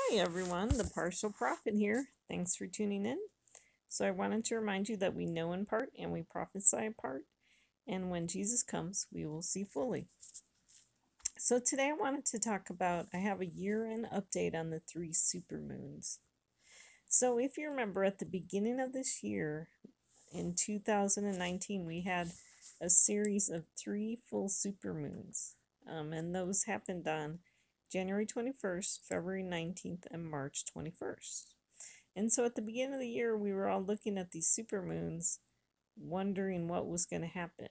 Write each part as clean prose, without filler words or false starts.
Hi everyone, the Partial Prophet here. Thanks for tuning in. So I wanted to remind you that we know in part and we prophesy in part, and when Jesus comes, we will see fully. So today I wanted to talk about, I have a year-end update on the 3 supermoons. So if you remember at the beginning of this year, in 2019, we had a series of 3 full supermoons, and those happened on January 21st, February 19th, and March 21st. And so at the beginning of the year, we were all looking at these supermoons, wondering what was going to happen.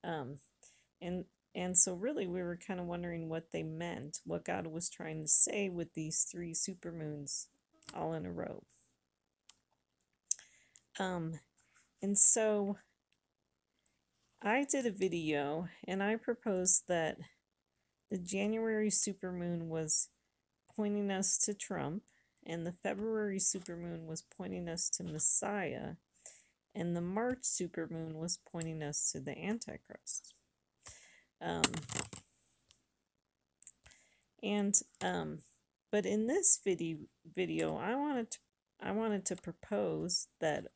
And so really we were kind of wondering what they meant, what God was trying to say with these 3 supermoons all in a row. And so I did a video and I proposed that the January supermoon was pointing us to Trump, and the February supermoon was pointing us to Messiah, and the March supermoon was pointing us to the AntiChrist. But in this video, I wanted to propose that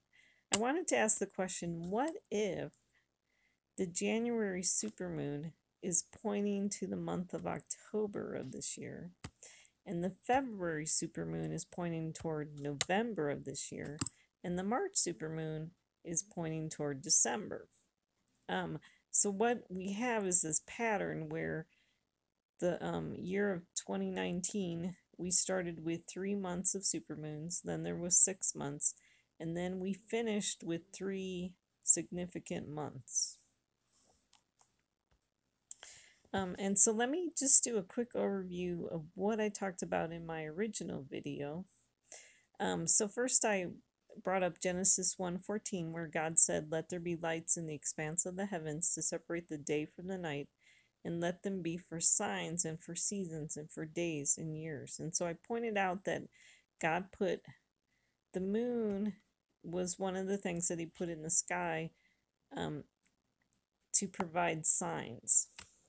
I wanted to ask the question: what if the January supermoon is pointing to the month of October of this year, and the February supermoon is pointing toward November of this year, and the March supermoon is pointing toward December? So what we have is this pattern where the year of 2019, we started with 3 months of supermoons, then there was 6 months, and then we finished with 3 significant months. And so let me just do a quick overview of what I talked about in my original video. So first I brought up Genesis 1:14, where God said, "Let there be lights in the expanse of the heavens to separate the day from the night, and let them be for signs and for seasons and for days and years." And so I pointed out that God put the moon was one of the things that he put in the sky to provide signs.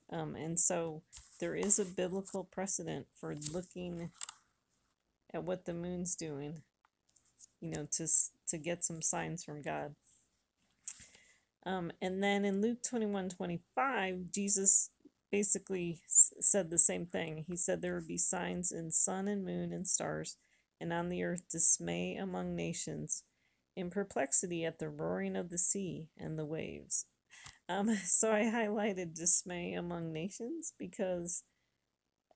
And so there is a biblical precedent for looking at what the moon's doing, to get some signs from God. And then in Luke 21:25, Jesus basically said the same thing. He said there would be signs in sun and moon and stars, and on the earth dismay among nations, in perplexity at the roaring of the sea and the waves. So I highlighted dismay among nations because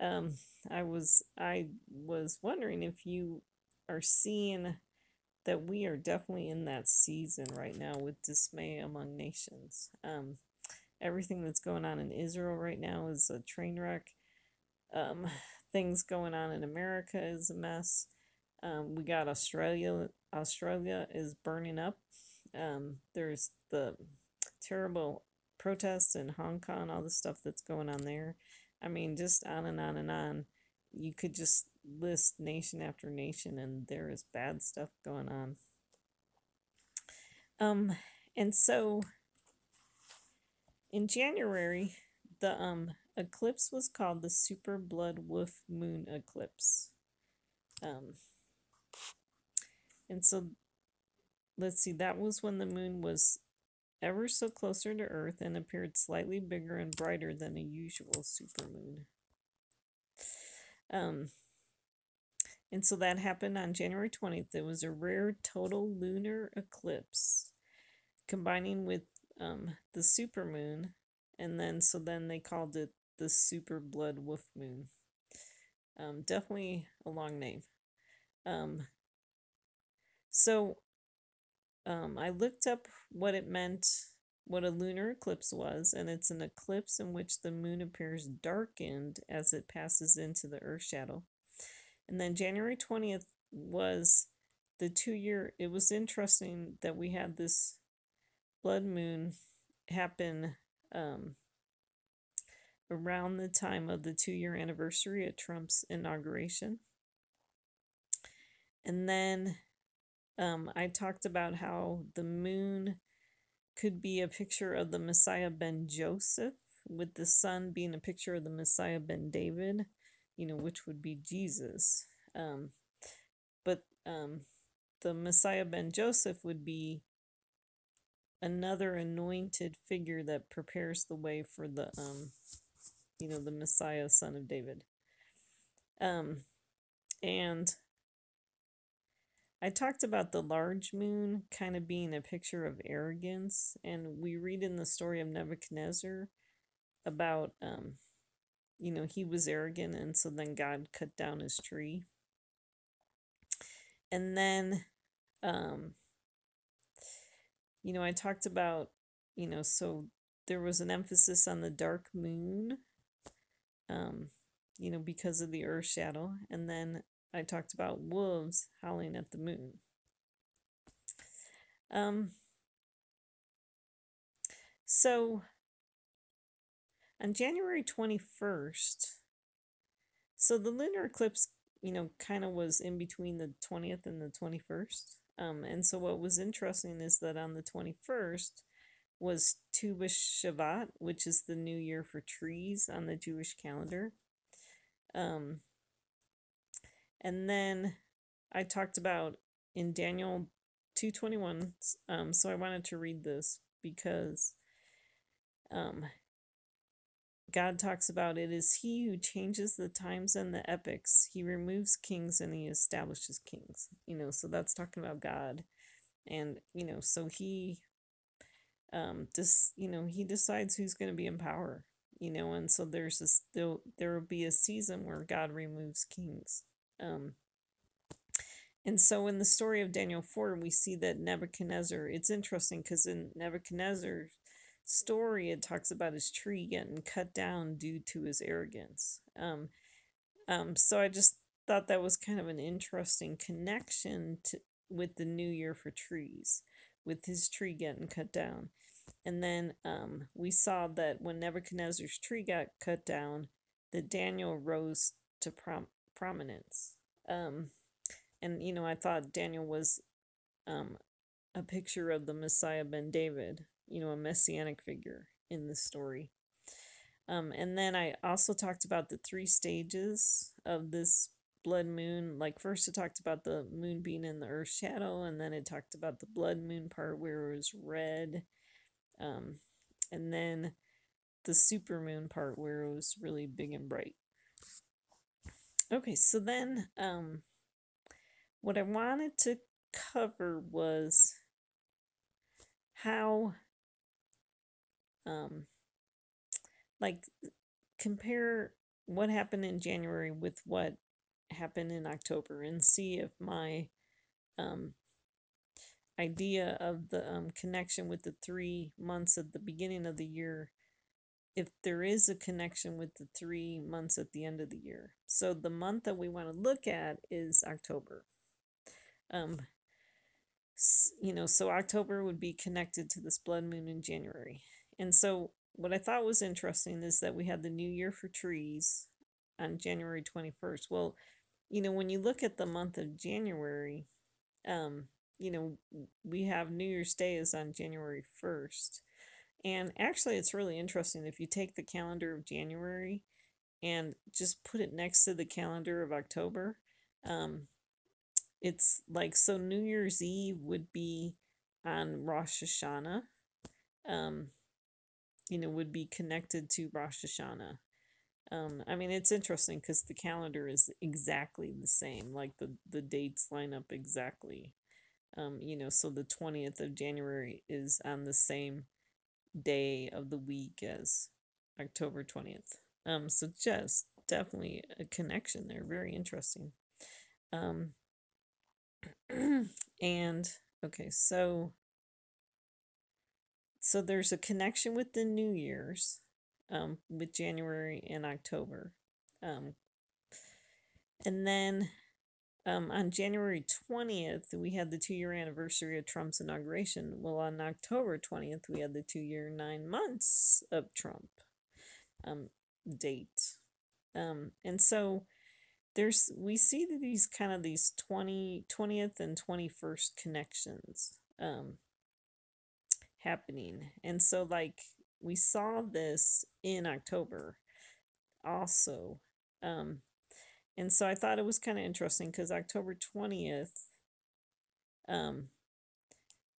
I was wondering if you are seeing that we are definitely in that season right now with dismay among nations. Everything that's going on in Israel right now is a train wreck. Things going on in America is a mess. We got Australia is burning up. There's the terrible protests in Hong Kong, all the stuff that's going on there. I mean, just on and on and on. You could just list nation after nation, and there is bad stuff going on. And so in January, the eclipse was called the Super Blood Wolf Moon Eclipse. And so let's see, that was when the moon was ever so closer to Earth and appeared slightly bigger and brighter than a usual supermoon. And so that happened on January 20th. It was a rare total lunar eclipse, combining with the supermoon, and then they called it the Super Blood Wolf Moon. Definitely a long name. So I looked up what it meant, what a lunar eclipse was, and it's an eclipse in which the moon appears darkened as it passes into the Earth shadow. And then January 20th was the 2-year. It was interesting that we had this blood moon happen around the time of the 2-year anniversary of Trump's inauguration. And then I talked about how the moon could be a picture of the Messiah ben Joseph, with the sun being a picture of the Messiah ben David, which would be Jesus. But the Messiah ben Joseph would be another anointed figure that prepares the way for the the Messiah, son of David. And I talked about the large moon kind of being a picture of arrogance, and we read in the story of Nebuchadnezzar about he was arrogant, and so then God cut down his tree. And then I talked about so there was an emphasis on the dark moon, because of the earth shadow. And then I talked about wolves howling at the moon. So on January 21st, so the lunar eclipse, kind of was in between the 20th and the 21st. And so what was interesting is that on the 21st was Tu B'Shavat, which is the new year for trees on the Jewish calendar. And then I talked about in Daniel 2:21, so I wanted to read this because God talks about it is he who changes the times and the epochs. He removes kings and he establishes kings. So that's talking about God. And, so he he decides who's going to be in power, and so there will be a season where God removes kings. And so in the story of Daniel 4, we see that Nebuchadnezzar, it's interesting because in Nebuchadnezzar's story, it talks about his tree getting cut down due to his arrogance. So I just thought that was kind of an interesting connection with the new year for trees, with his tree getting cut down. And then we saw that when Nebuchadnezzar's tree got cut down, that Daniel rose to prominence. And I thought Daniel was a picture of the Messiah ben David, a messianic figure in the story. And then I also talked about the 3 stages of this blood moon. Like first it talked about the moon being in the earth's shadow, and then it talked about the blood moon part where it was red. And then the supermoon part where it was really big and bright. Okay, so then what I wanted to cover was how compare what happened in January with what happened in October, and see if my idea of the connection with the 3 months at the beginning of the year, if there is a connection with the 3 months at the end of the year. So the month that we want to look at is October. So October would be connected to this blood moon in January. And so what I thought was interesting is that we had the New Year for trees on January 21st. Well, when you look at the month of January, we have New Year's Day is on January 1st. And actually, it's really interesting if you take the calendar of January and just put it next to the calendar of October. It's like, so New Year's Eve would be on Rosh Hashanah, would be connected to Rosh Hashanah. I mean, it's interesting because the calendar is exactly the same, like the dates line up exactly. So the 20th of January is on the same day of the week as October 20th. So just definitely a connection there. Very interesting. And okay, so there's a connection with the New Year's, with January and October. And then on January 20th, we had the 2-year anniversary of Trump's inauguration. Well, on October 20th, we had the 2-year, 9 months of Trump date. And so we see these 20th and 21st connections happening. And so we saw this in October also. And so I thought it was kind of interesting because October 20th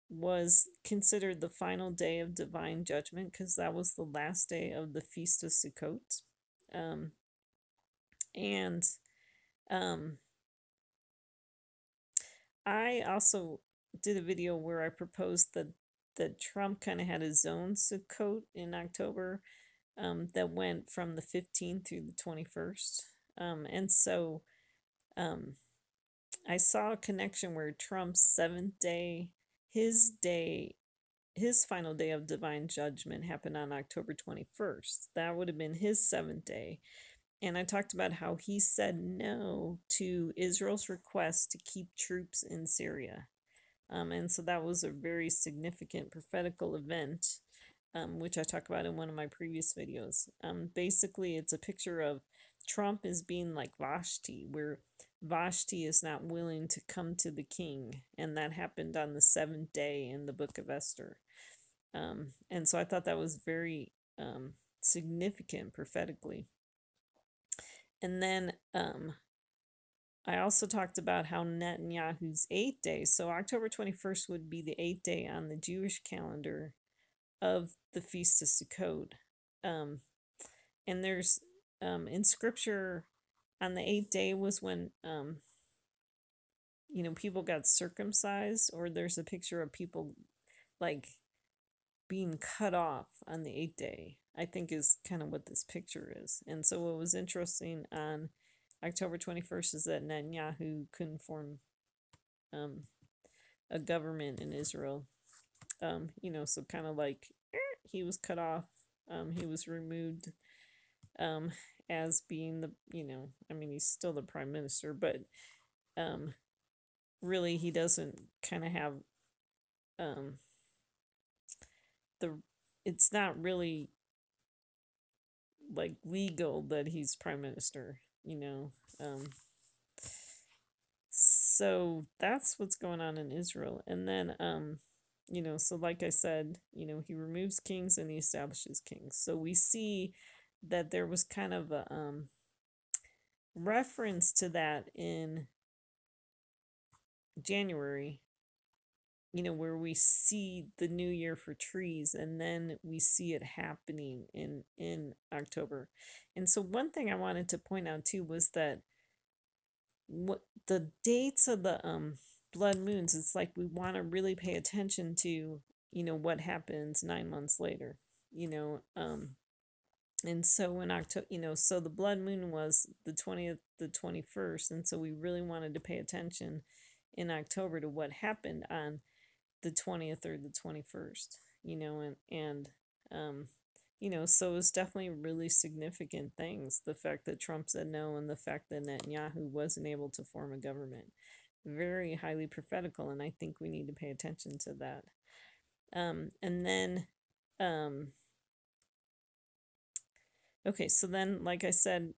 was considered the final day of divine judgment because that was the last day of the Feast of Sukkot. And I also did a video where I proposed that Trump kind of had his own Sukkot in October that went from the 15th through the 21st. And so I saw a connection where Trump's seventh day, his final day of divine judgment happened on October 21st. That would have been his seventh day. And I talked about how he said no to Israel's request to keep troops in Syria. And so that was a very significant prophetical event, which I talk about in one of my previous videos. Basically, it's a picture of Trump as being like Vashti, where Vashti is not willing to come to the king. And that happened on the seventh day in the book of Esther. And so I thought that was very significant prophetically. And then I also talked about how Netanyahu's 8th day, so October 21st would be the 8th day on the Jewish calendar of the Feast of Sukkot. And there's in scripture on the 8th day was when people got circumcised, or there's a picture of people like being cut off on the 8th day, I think is kind of what this picture is. And so what was interesting on October 21st is that Netanyahu couldn't form a government in Israel. So kind of like he was cut off. He was removed as being he's still the prime minister, but really he doesn't kind of have it's not really like legal that he's prime minister, so that's what's going on in Israel. And then so like I said, he removes kings and he establishes kings. So we see that there was kind of a reference to that in January, where we see the new year for trees, and then we see it happening in October. And so one thing I wanted to point out too was that what the dates of the blood moons, it's like we want to really pay attention to what happens 9 months later, and so in October, so the blood moon was the 20th, the 21st, and so we really wanted to pay attention in October to what happened on the 20th or the 21st, so it's definitely really significant things. The fact that Trump said no, and the fact that Netanyahu wasn't able to form a government, very highly prophetical, and I think we need to pay attention to that. And then, okay, so then, like I said,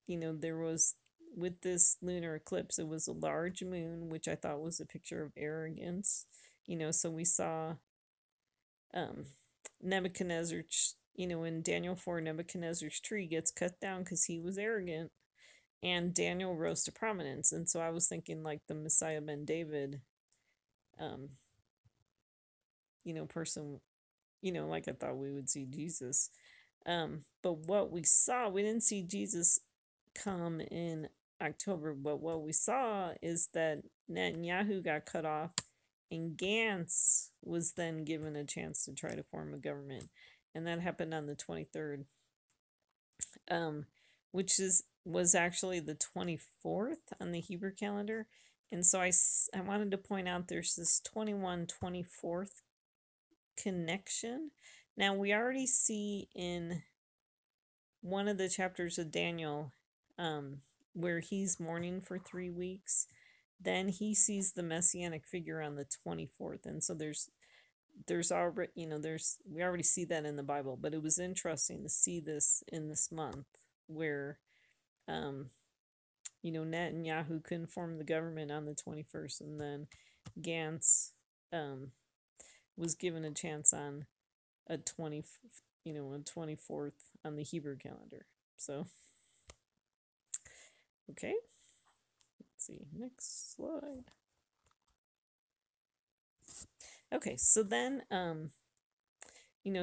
there was, with this lunar eclipse, it was a large moon, which I thought was a picture of arrogance. So we saw Nebuchadnezzar, in Daniel 4, Nebuchadnezzar's tree gets cut down because he was arrogant, and Daniel rose to prominence. And so I was thinking like the Messiah ben David, person, like I thought we would see Jesus. But what we saw, we didn't see Jesus come in October, but what we saw is that Netanyahu got cut off, and Gantz was then given a chance to try to form a government, and that happened on the 23rd, which was actually the 24th on the Hebrew calendar. And so I wanted to point out there's this 21/24th connection. Now we already see in one of the chapters of Daniel where he's mourning for 3 weeks. Then he sees the messianic figure on the 24th, and so there's already we already see that in the Bible. But it was interesting to see this in this month where Netanyahu couldn't form the government on the 21st, and then Gantz was given a chance on a 24th on the Hebrew calendar. So Okay, let's see, next slide. Okay, so then,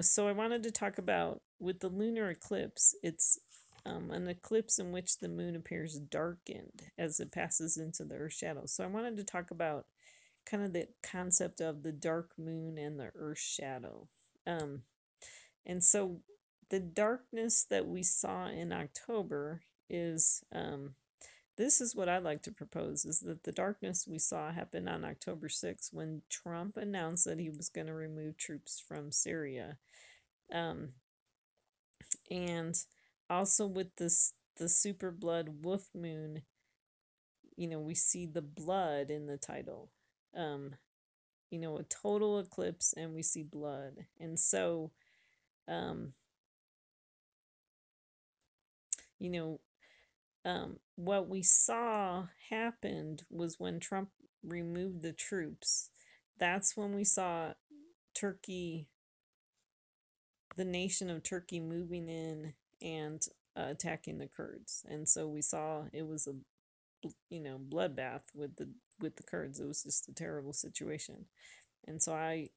so I wanted to talk about with the lunar eclipse, it's an eclipse in which the moon appears darkened as it passes into the Earth's shadow. So I wanted to talk about kind of the concept of the dark moon and the Earth's shadow. And so the darkness that we saw in October is this is what I like to propose, is that the darkness we saw happened on October 6th when Trump announced that he was going to remove troops from Syria. And also with the super blood wolf moon, we see the blood in the title. A total eclipse and we see blood. And so what we saw happened was when Trump removed the troops, that's when we saw Turkey, the nation of Turkey, moving in and attacking the Kurds. And so we saw it was a bloodbath with the Kurds. It was just a terrible situation. And so I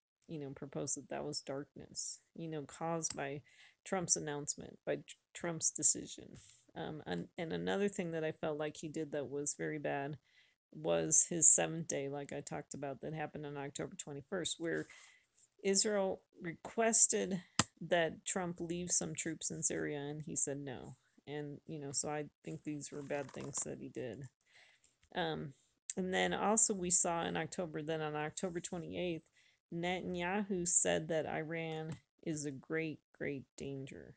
proposed that was darkness, caused by Trump's announcement, by Trump's decision. And another thing that I felt like he did that was very bad was his seventh day, like I talked about, that happened on October 21st, where Israel requested that Trump leave some troops in Syria, and he said no. And, so I think these were bad things that he did. And then also we saw in October, then on October 28th, Netanyahu said that Iran is a great, great danger,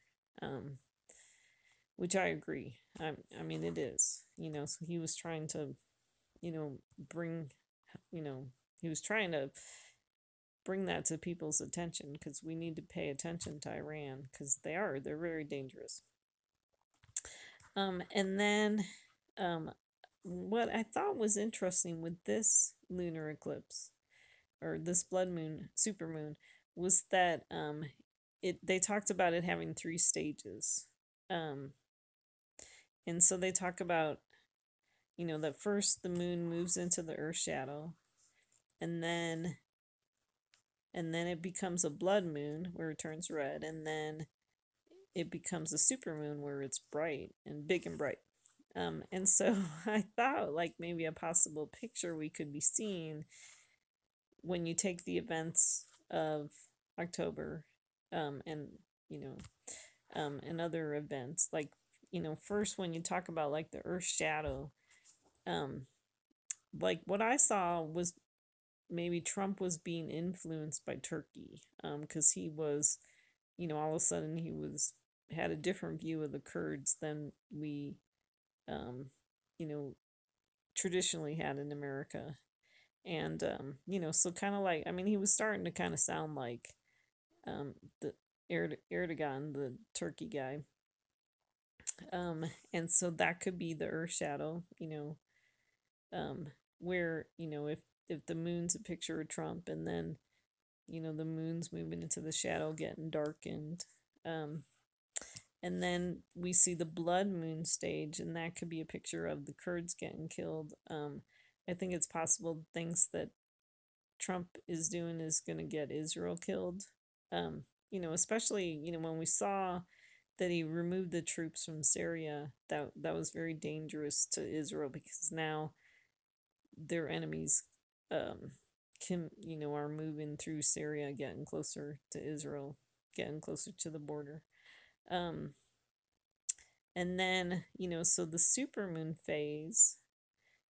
which I agree. I mean, it is, so he was trying to, bring, he was trying to bring that to people's attention, because we need to pay attention to Iran, because they're very dangerous. And then what I thought was interesting with this lunar eclipse, or this blood moon, supermoon, was that they talked about it having 3 stages. And so they talk about, that first the moon moves into the Earth's shadow, and then it becomes a blood moon where it turns red, and then it becomes a supermoon where it's bright and big and bright. And so I thought like maybe a possible picture we could be seeing when you take the events of October, and and other events, like, first when you talk about like the Earth's shadow, like what I saw was maybe Trump was being influenced by Turkey, because he was, all of a sudden he had a different view of the Kurds than we, traditionally had in America. And, so kind of like, I mean, he was starting to kind of sound like the Erdogan, the Turkey guy. And so that could be the Earth shadow, where, if the moon's a picture of Trump, and then, the moon's moving into the shadow, getting darkened. And then we see the blood moon stage, and that could be a picture of the Kurds getting killed. I think it's possible things that Trump is doing is going to get Israel killed. Especially, when we saw that he removed the troops from Syria, that was very dangerous to Israel, because now their enemies are moving through Syria, getting closer to Israel, getting closer to the border. And then, so the supermoon phase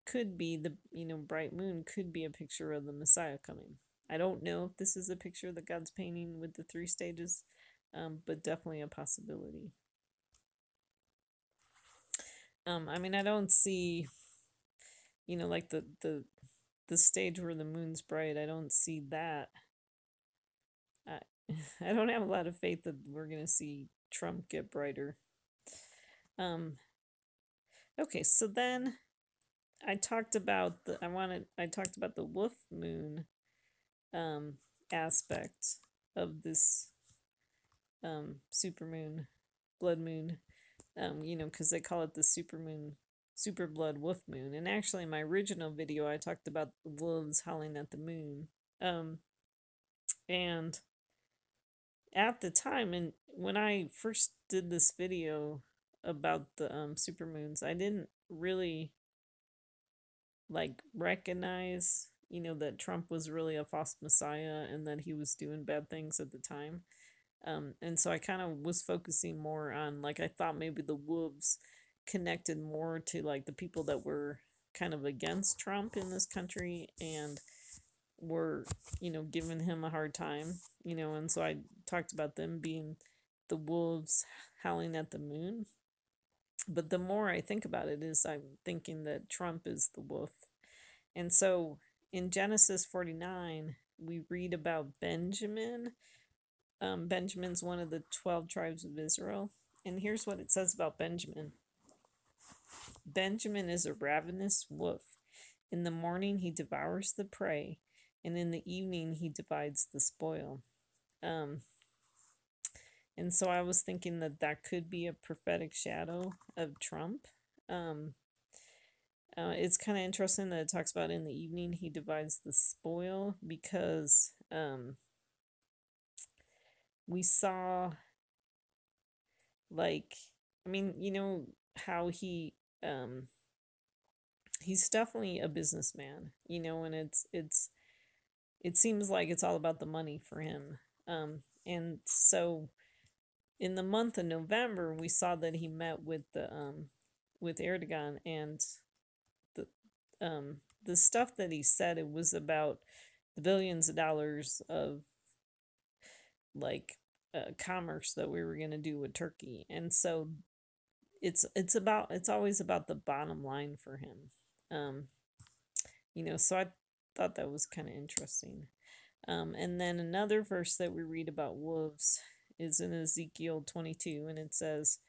could be the, bright moon could be a picture of the Messiah coming. I don't know if this is a picture that God's painting with the 3 stages, but definitely a possibility. I mean, I don't see, like the stage where the moon's bright. I don't see that. I don't have a lot of faith that we're gonna see Trump get brighter. Okay, so then I talked about the wolf moon aspect of this supermoon, blood moon, because they call it the supermoon super blood wolf moon. And actually, in my original video, I talked about the wolves howling at the moon. And at the time, and when I first did this video about the supermoons, I didn't really like recognize, that Trump was really a false messiah and that he was doing bad things at the time. And so I kind of was focusing more on, like, I thought maybe the wolves connected more to like the people that were kind of against Trump in this country and were, giving him a hard time, and so I talked about them being the wolves howling at the moon. But the more I think about it, is I'm thinking that Trump is the wolf. And so in Genesis 49, we read about Benjamin. Benjamin's one of the 12 tribes of Israel. And here's what it says about Benjamin. Benjamin is a ravenous wolf. In the morning he devours the prey, and in the evening he divides the spoil. And so I was thinking that that could be a prophetic shadow of Trump. It's kind of interesting that it talks about in the evening he divides the spoil, because we saw, like, I mean, how he's definitely a businessman, and it seems like it's all about the money for him. And so in the month of November, we saw that he met with Erdogan, and the stuff that he said, it was about the billions of dollars of like commerce that we were going to do with Turkey. And so it's always about the bottom line for him. So I thought that was kind of interesting. And then another verse that we read about wolves is in Ezekiel 22, and it says,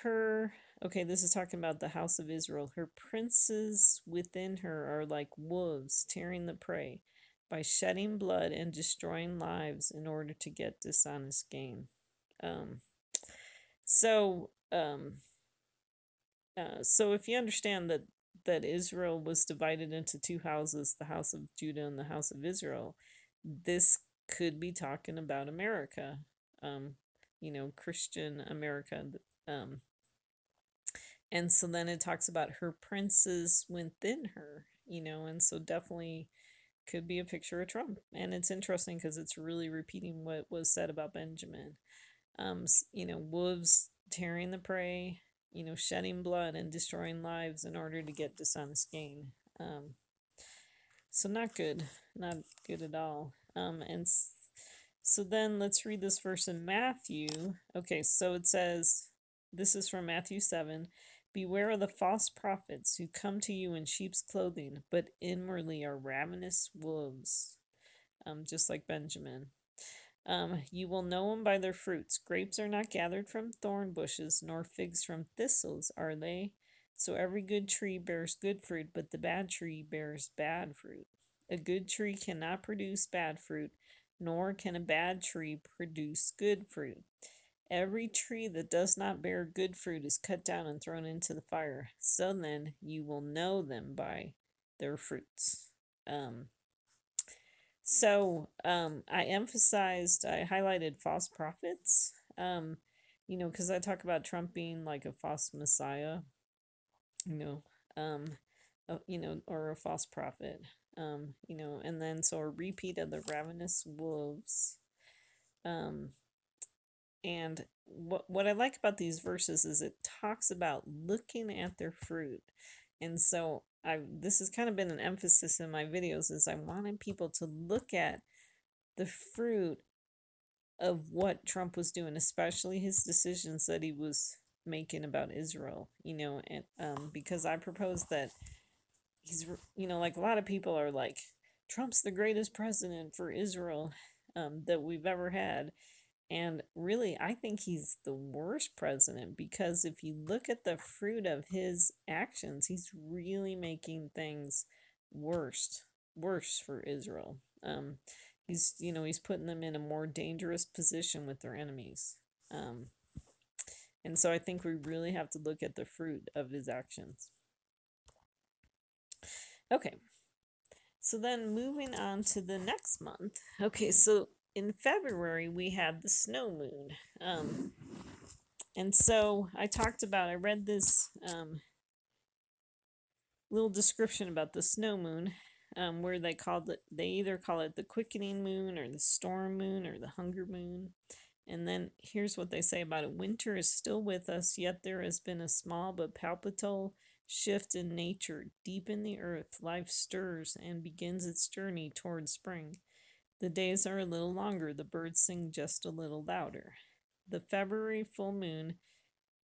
this is talking about the house of Israel. Her princes within her are like wolves tearing the prey by shedding blood and destroying lives in order to get dishonest gain. So if you understand that Israel was divided into two houses, the house of Judah and the house of Israel, this could be talking about America, Christian America. And so then it talks about her princes within her, and so definitely could be a picture of Trump. And it's interesting because it's really repeating what was said about Benjamin. Wolves tearing the prey, shedding blood and destroying lives in order to get dishonest gain. So not good at all. So then let's read this verse in Matthew. Okay, so it says, this is from Matthew 7. Beware of the false prophets who come to you in sheep's clothing, but inwardly are ravenous wolves. Just like Benjamin. You will know them by their fruits. Grapes are not gathered from thorn bushes, nor figs from thistles, are they? So every good tree bears good fruit, but the bad tree bears bad fruit. A good tree cannot produce bad fruit, nor can a bad tree produce good fruit. Every tree that does not bear good fruit is cut down and thrown into the fire. So then you will know them by their fruits. I highlighted false prophets, because I talk about Trump being like a false messiah, or a false prophet, and then so a repeat of the ravenous wolves. And what I like about these verses is it talks about looking at their fruit. And so this has kind of been an emphasis in my videos, is I wanted people to look at the fruit of what Trump was doing, especially his decisions that he was making about Israel, and because I propose that he's, like a lot of people are like, Trump's the greatest president for Israel that we've ever had. And really, I think he's the worst president, because if you look at the fruit of his actions, he's really making things worse for Israel. He's putting them in a more dangerous position with their enemies. And so I think we really have to look at the fruit of his actions. Okay, so then moving on to the next month. Okay, so in February we had the snow moon. And so I read this little description about the snow moon, where they either call it the quickening moon or the storm moon or the hunger moon. And then here's what they say about it. Winter is still with us, yet there has been a small but palpable shift in nature. Deep in the earth, life stirs and begins its journey toward spring. The days are a little longer, the birds sing just a little louder. The February full moon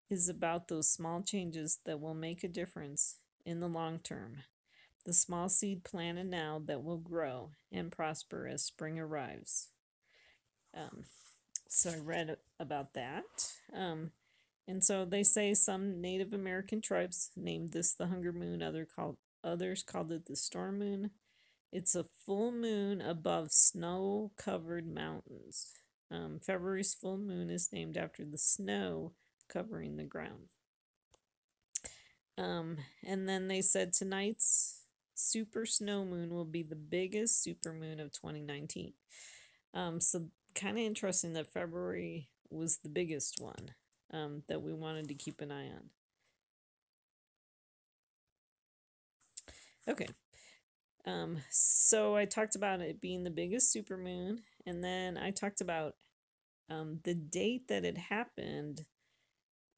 is about those small changes that will make a difference in the long term. The small seed planted now that will grow and prosper as spring arrives. So I read about that. And so they say some Native American tribes named this the hunger moon, others called it the storm moon. It's a full moon above snow-covered mountains. February's full moon is named after the snow covering the ground. And then they said tonight's super snow moon will be the biggest supermoon of 2019. So kind of interesting that February was the biggest one that we wanted to keep an eye on. Okay. So I talked about it being the biggest supermoon, and then I talked about the date that it happened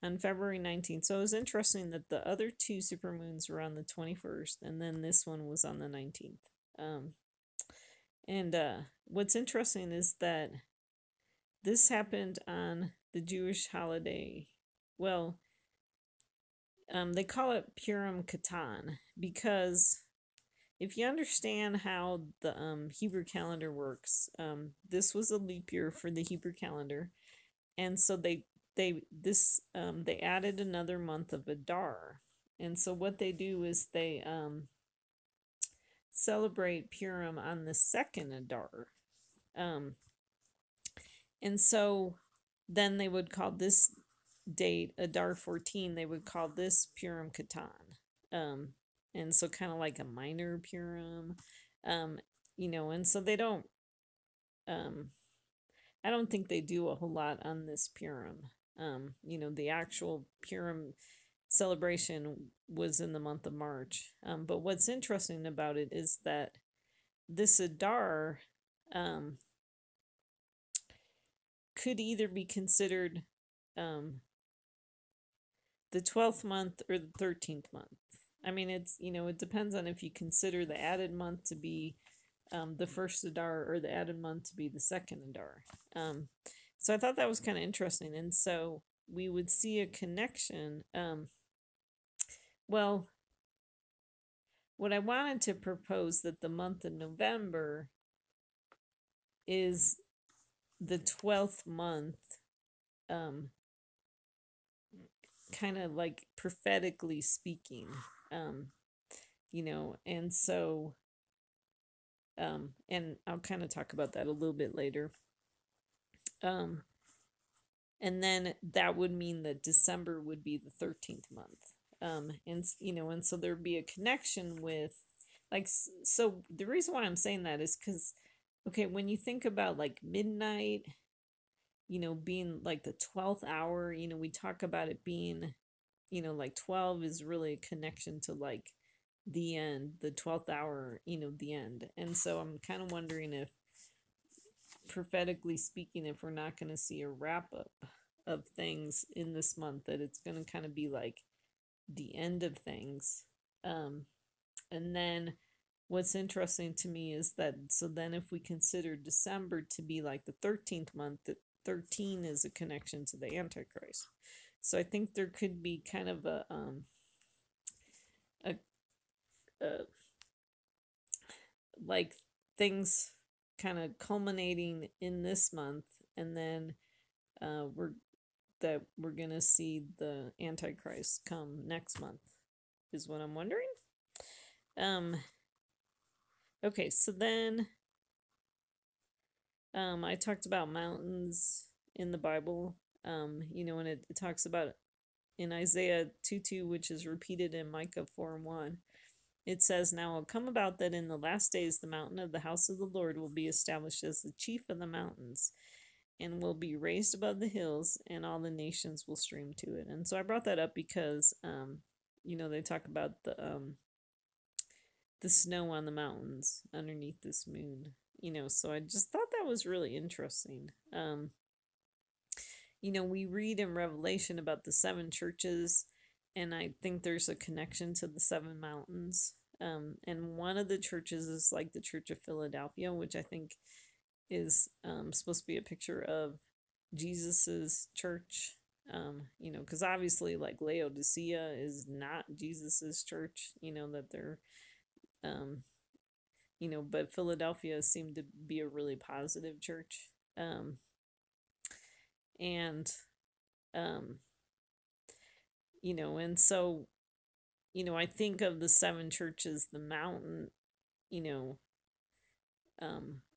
on February 19th. So it was interesting that the other two supermoons were on the 21st, and then this one was on the 19th. And what's interesting is that this happened on the Jewish holiday. Well, they call it Purim Katan because if you understand how the Hebrew calendar works, this was a leap year for the Hebrew calendar, and so they added another month of Adar, and so what they do is they celebrate Purim on the second Adar, and so then they would call this date Adar 14. They would call this Purim Katan, and so kind of like a minor Purim, and so they don't. I don't think they do a whole lot on this Purim. The actual Purim celebration was in the month of March. But what's interesting about it is that this Adar could either be considered the 12th month or the 13th month. I mean, it depends on if you consider the added month to be the first Adar or the added month to be the second Adar. So I thought that was kind of interesting. And so we would see a connection. Well, what I wanted to propose that the month of November is the 12th month, kind of like prophetically speaking, and so, and I'll kind of talk about that a little bit later. And then that would mean that December would be the 13th month. And so there'd be a connection with, so the reason why I'm saying that is because, okay, when you think about like midnight, being like the 12th hour, we talk about it being, like 12 is really a connection to like the end, the 12th hour, the end. And so I'm kind of wondering if, prophetically speaking, if we're not going to see a wrap up of things in this month, that it's going to kind of be like the end of things. And then what's interesting to me is that, so then if we consider December to be like the 13th month, that 13 is a connection to the Antichrist. So I think there could be kind of a like things kind of culminating in this month, and then we're gonna see the Antichrist come next month, is what I'm wondering. Okay, so then I talked about mountains in the Bible, And it talks about in Isaiah 2:2, which is repeated in Micah 4:1. It says, "Now it will come about that in the last days the mountain of the house of the Lord will be established as the chief of the mountains, and will be raised above the hills, and all the nations will stream to it." And so I brought that up because, they talk about the snow on the mountains underneath this moon. So I just thought that was really interesting. We read in Revelation about the 7 churches, and I think there's a connection to the 7 mountains. And one of the churches is like the Church of Philadelphia, which I think is supposed to be a picture of Jesus's church. Because obviously, like Laodicea is not Jesus's church. That they're, but Philadelphia seemed to be a really positive church. And so, I think of the 7 churches, the mountain,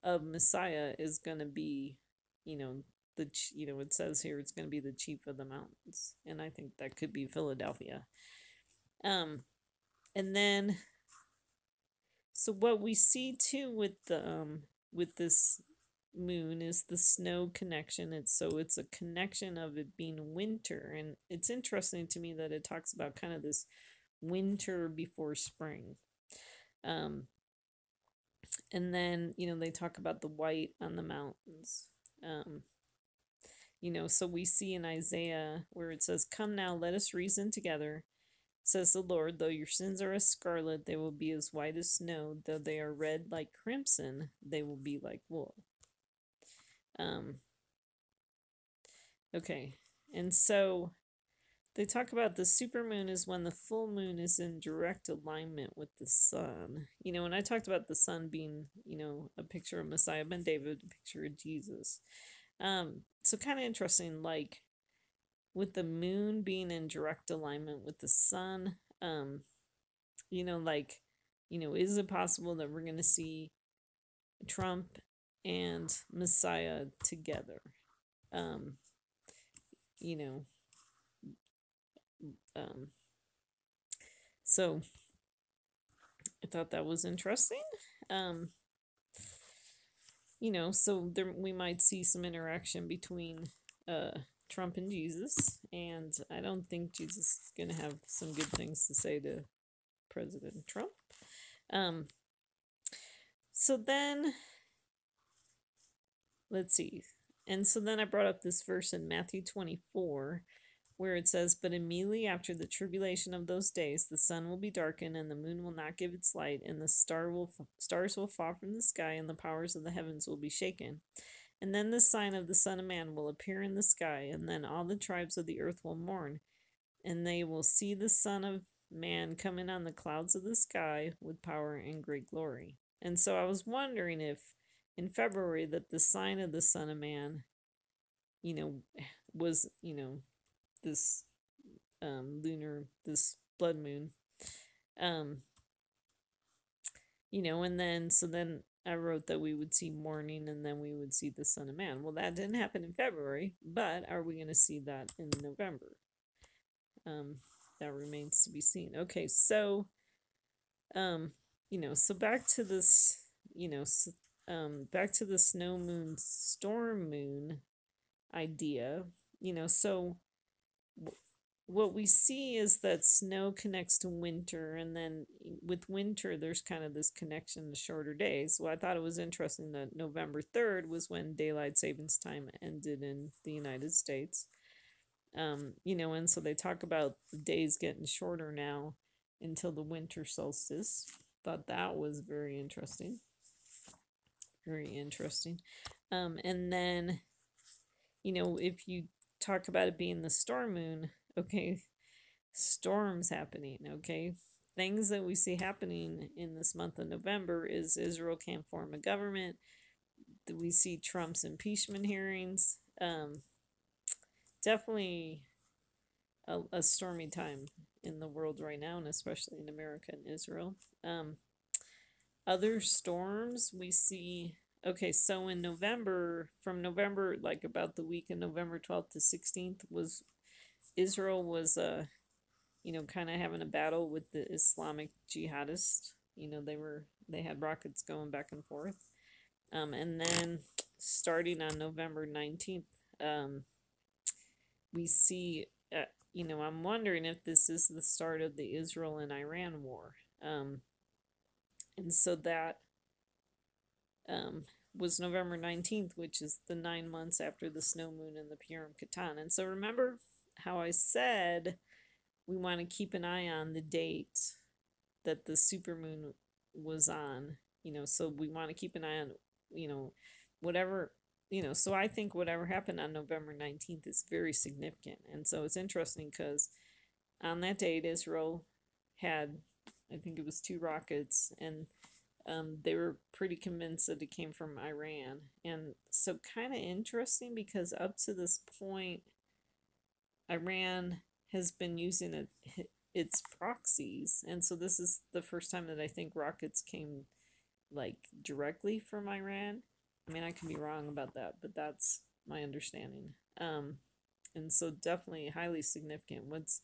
of Messiah is going to be, it says here it's going to be the chief of the mountains. And I think that could be Philadelphia. And then, so what we see too with this moon is the snow connection. It's a connection of it being winter, and it's interesting to me that it talks about kind of this winter before spring. And then they talk about the white on the mountains. So we see in Isaiah where it says, "Come now, let us reason together, says the Lord. Though your sins are as scarlet, they will be as white as snow. Though they are red like crimson, they will be like wool." Okay, and so they talk about the supermoon is when the full moon is in direct alignment with the sun. And I talked about the sun being, a picture of Messiah ben David, a picture of Jesus. So kind of interesting, like with the moon being in direct alignment with the sun, is it possible that we're going to see Trump and Messiah together? So I thought that was interesting. So we might see some interaction between Trump and Jesus, and I don't think Jesus is going to have some good things to say to President Trump. So then, let's see. And so then I brought up this verse in Matthew 24, where it says, "But immediately after the tribulation of those days, the sun will be darkened, and the moon will not give its light, and the stars will fall from the sky, and the powers of the heavens will be shaken. And then the sign of the Son of Man will appear in the sky, and then all the tribes of the earth will mourn, and they will see the Son of Man coming on the clouds of the sky with power and great glory." And so I was wondering if in February that the sign of the Son of Man, was, this this blood moon. And then I wrote that we would see mourning, and then we would see the Son of Man. Well, that didn't happen in February, but are we going to see that in November? That remains to be seen. Okay, so, so back to this, back to the snow moon, storm moon idea, so what we see is that snow connects to winter, and then with winter there's kind of this connection to shorter days. So I thought it was interesting that November 3rd was when daylight savings time ended in the United States. And so they talk about the days getting shorter now until the winter solstice. Thought that was very interesting. Very interesting. And then, if you talk about it being the storm moon, okay, storms happening, okay? Things that we see happening in this month of November is Israel can't form a government. We see Trump's impeachment hearings. Definitely a stormy time in the world right now, and especially in America and Israel. Other storms, we see okay, so in November, from November, like about the week of November 12th to 16th, was Israel was kind of having a battle with the Islamic jihadists. They had rockets going back and forth. And then starting on November 19th, we see, I'm wondering if this is the start of the Israel and Iran war. And so that was November 19th, which is the 9 months after the snow moon and the Purim Katan. And so remember how I said we want to keep an eye on the date that the supermoon was on, so we want to keep an eye on, whatever, so I think whatever happened on November 19th is very significant. And so it's interesting because on that date, Israel had, I think it was 2 rockets, and they were pretty convinced that it came from Iran. And so kind of interesting because up to this point, Iran has been using its proxies. And so this is the first time that I think rockets came like directly from Iran. I mean, I can be wrong about that, but that's my understanding. And so definitely highly significant. What's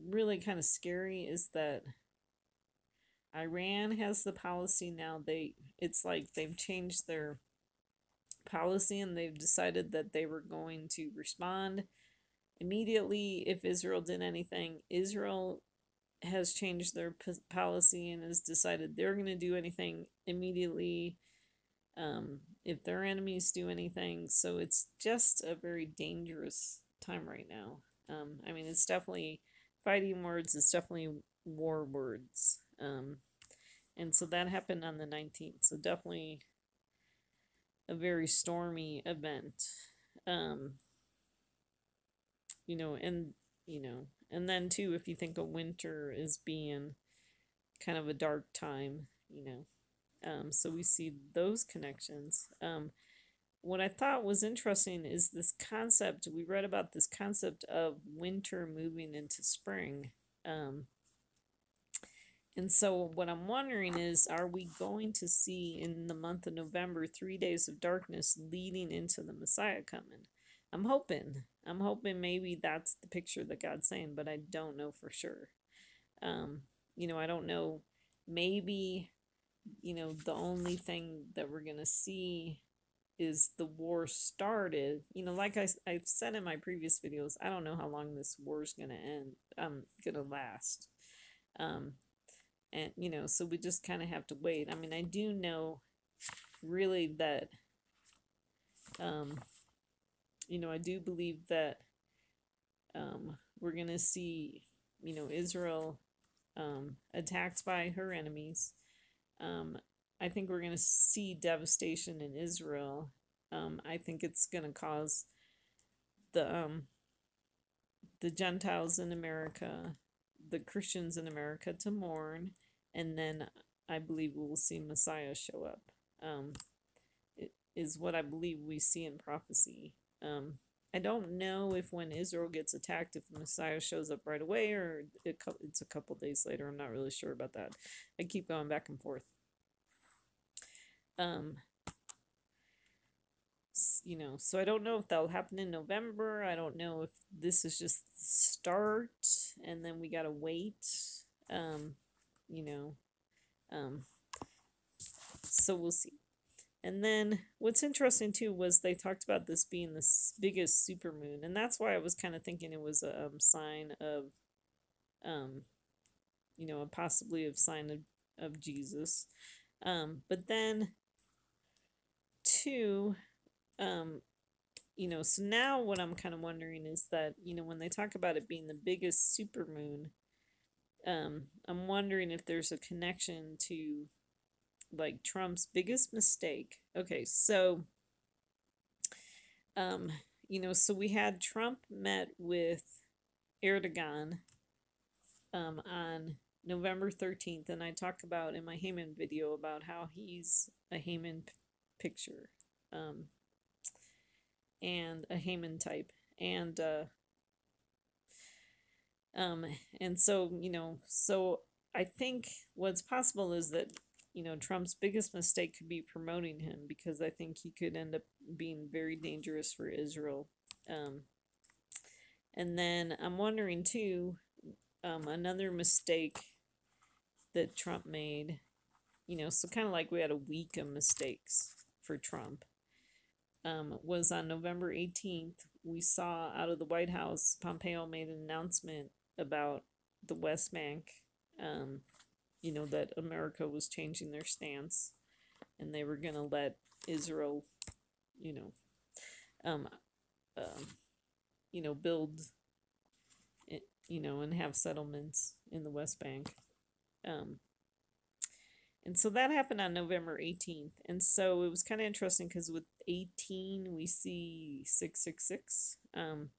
really kind of scary is that Iran has the policy now. It's like they've changed their policy and they've decided that they were going to respond immediately if Israel did anything. Israel has changed their policy and has decided they're going to do anything immediately if their enemies do anything. So it's just a very dangerous time right now. I mean, it's definitely fighting words. It's definitely war words. And so that happened on the 19th. So definitely a very stormy event. And then too, if you think of winter as being kind of a dark time, so we see those connections. What I thought was interesting is this concept. We read about this concept of winter moving into spring. And so what I'm wondering is, are we going to see in the month of November 3 days of darkness leading into the Messiah coming? I'm hoping maybe that's the picture that God's saying, but I don't know for sure. I don't know. Maybe, the only thing that we're going to see is the war started. Like I've said in my previous videos, I don't know how long this war is going to end, going to last. And, so we just kind of have to wait. I mean, I do know really that, I do believe that we're going to see, Israel attacked by her enemies. I think we're going to see devastation in Israel. I think it's going to cause the Gentiles in America, the Christians in America to mourn, and then I believe we will see Messiah show up. It is what I believe we see in prophecy. I don't know if when Israel gets attacked, if Messiah shows up right away or it's a couple days later. I'm not really sure about that. I keep going back and forth. So I don't know if that'll happen in November. I don't know if this is just the start and then we gotta wait. So we'll see. And then what's interesting too was they talked about this being the biggest supermoon, and that's why I was kind of thinking it was a sign of, possibly a sign of Jesus. But then too, so now what I'm kind of wondering is that, when they talk about it being the biggest supermoon, I'm wondering if there's a connection to like Trump's biggest mistake. Okay, so so we had Trump met with Erdogan on November 13th, and I talk about in my Haman video about how he's a Haman picture, and a Haman type, and so so I think what's possible is that Trump's biggest mistake could be promoting him, because I think he could end up being very dangerous for Israel. And then I'm wondering too, another mistake that Trump made, so kind of like we had a week of mistakes for Trump, was on November 18th, we saw out of the White House, Pompeo made an announcement about the West Bank, that America was changing their stance and they were going to let Israel, um, build, and have settlements in the West Bank. And so that happened on November 18th. And so it was kind of interesting because with 18, we see 666. And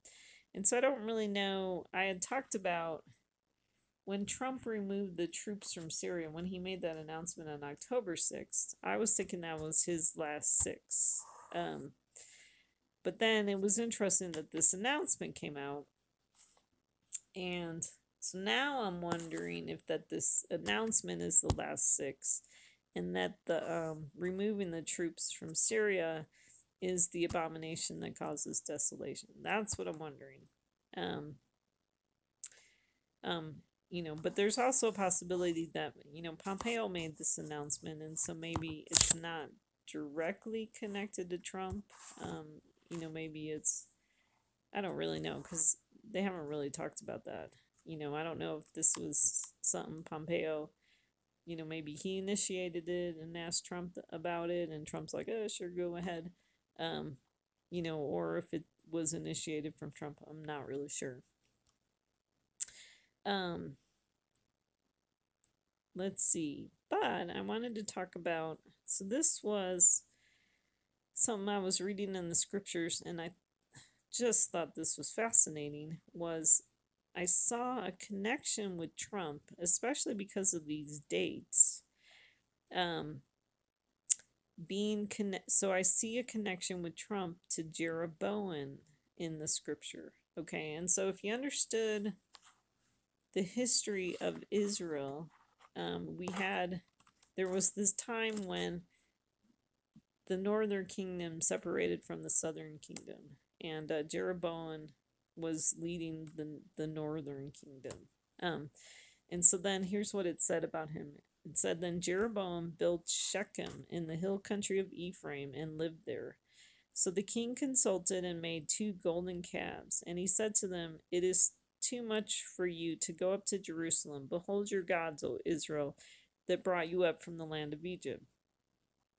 so I don't really know. I had talked about when Trump removed the troops from Syria, when he made that announcement on October 6th, I was thinking that was his last six. But then it was interesting that this announcement came out. And so now I'm wondering if this announcement is the last six, and that the removing the troops from Syria is the abomination that causes desolation. That's what I'm wondering. But there's also a possibility that, Pompeo made this announcement, and so maybe it's not directly connected to Trump. Maybe it's, I don't really know, because they haven't really talked about that. I don't know if this was something Pompeo, maybe he initiated it and asked Trump about it, and Trump's like, oh, sure, go ahead. Or if it was initiated from Trump, I'm not really sure. Let's see. But I wanted to talk about, so this was something I was reading in the scriptures, and I just thought this was fascinating, was I saw a connection with Trump, especially because of these dates. So I see a connection with Trump to Jeroboam in the scripture. Okay, and so if you understood the history of Israel, there was this time when the northern kingdom separated from the southern kingdom, and Jeroboam was leading the northern kingdom. And so then here's what it said about him. It said, then Jeroboam built Shechem in the hill country of Ephraim and lived there. So the king consulted and made 2 golden calves, and he said to them, it is too much for you to go up to Jerusalem. Behold your gods, O Israel, that brought you up from the land of Egypt.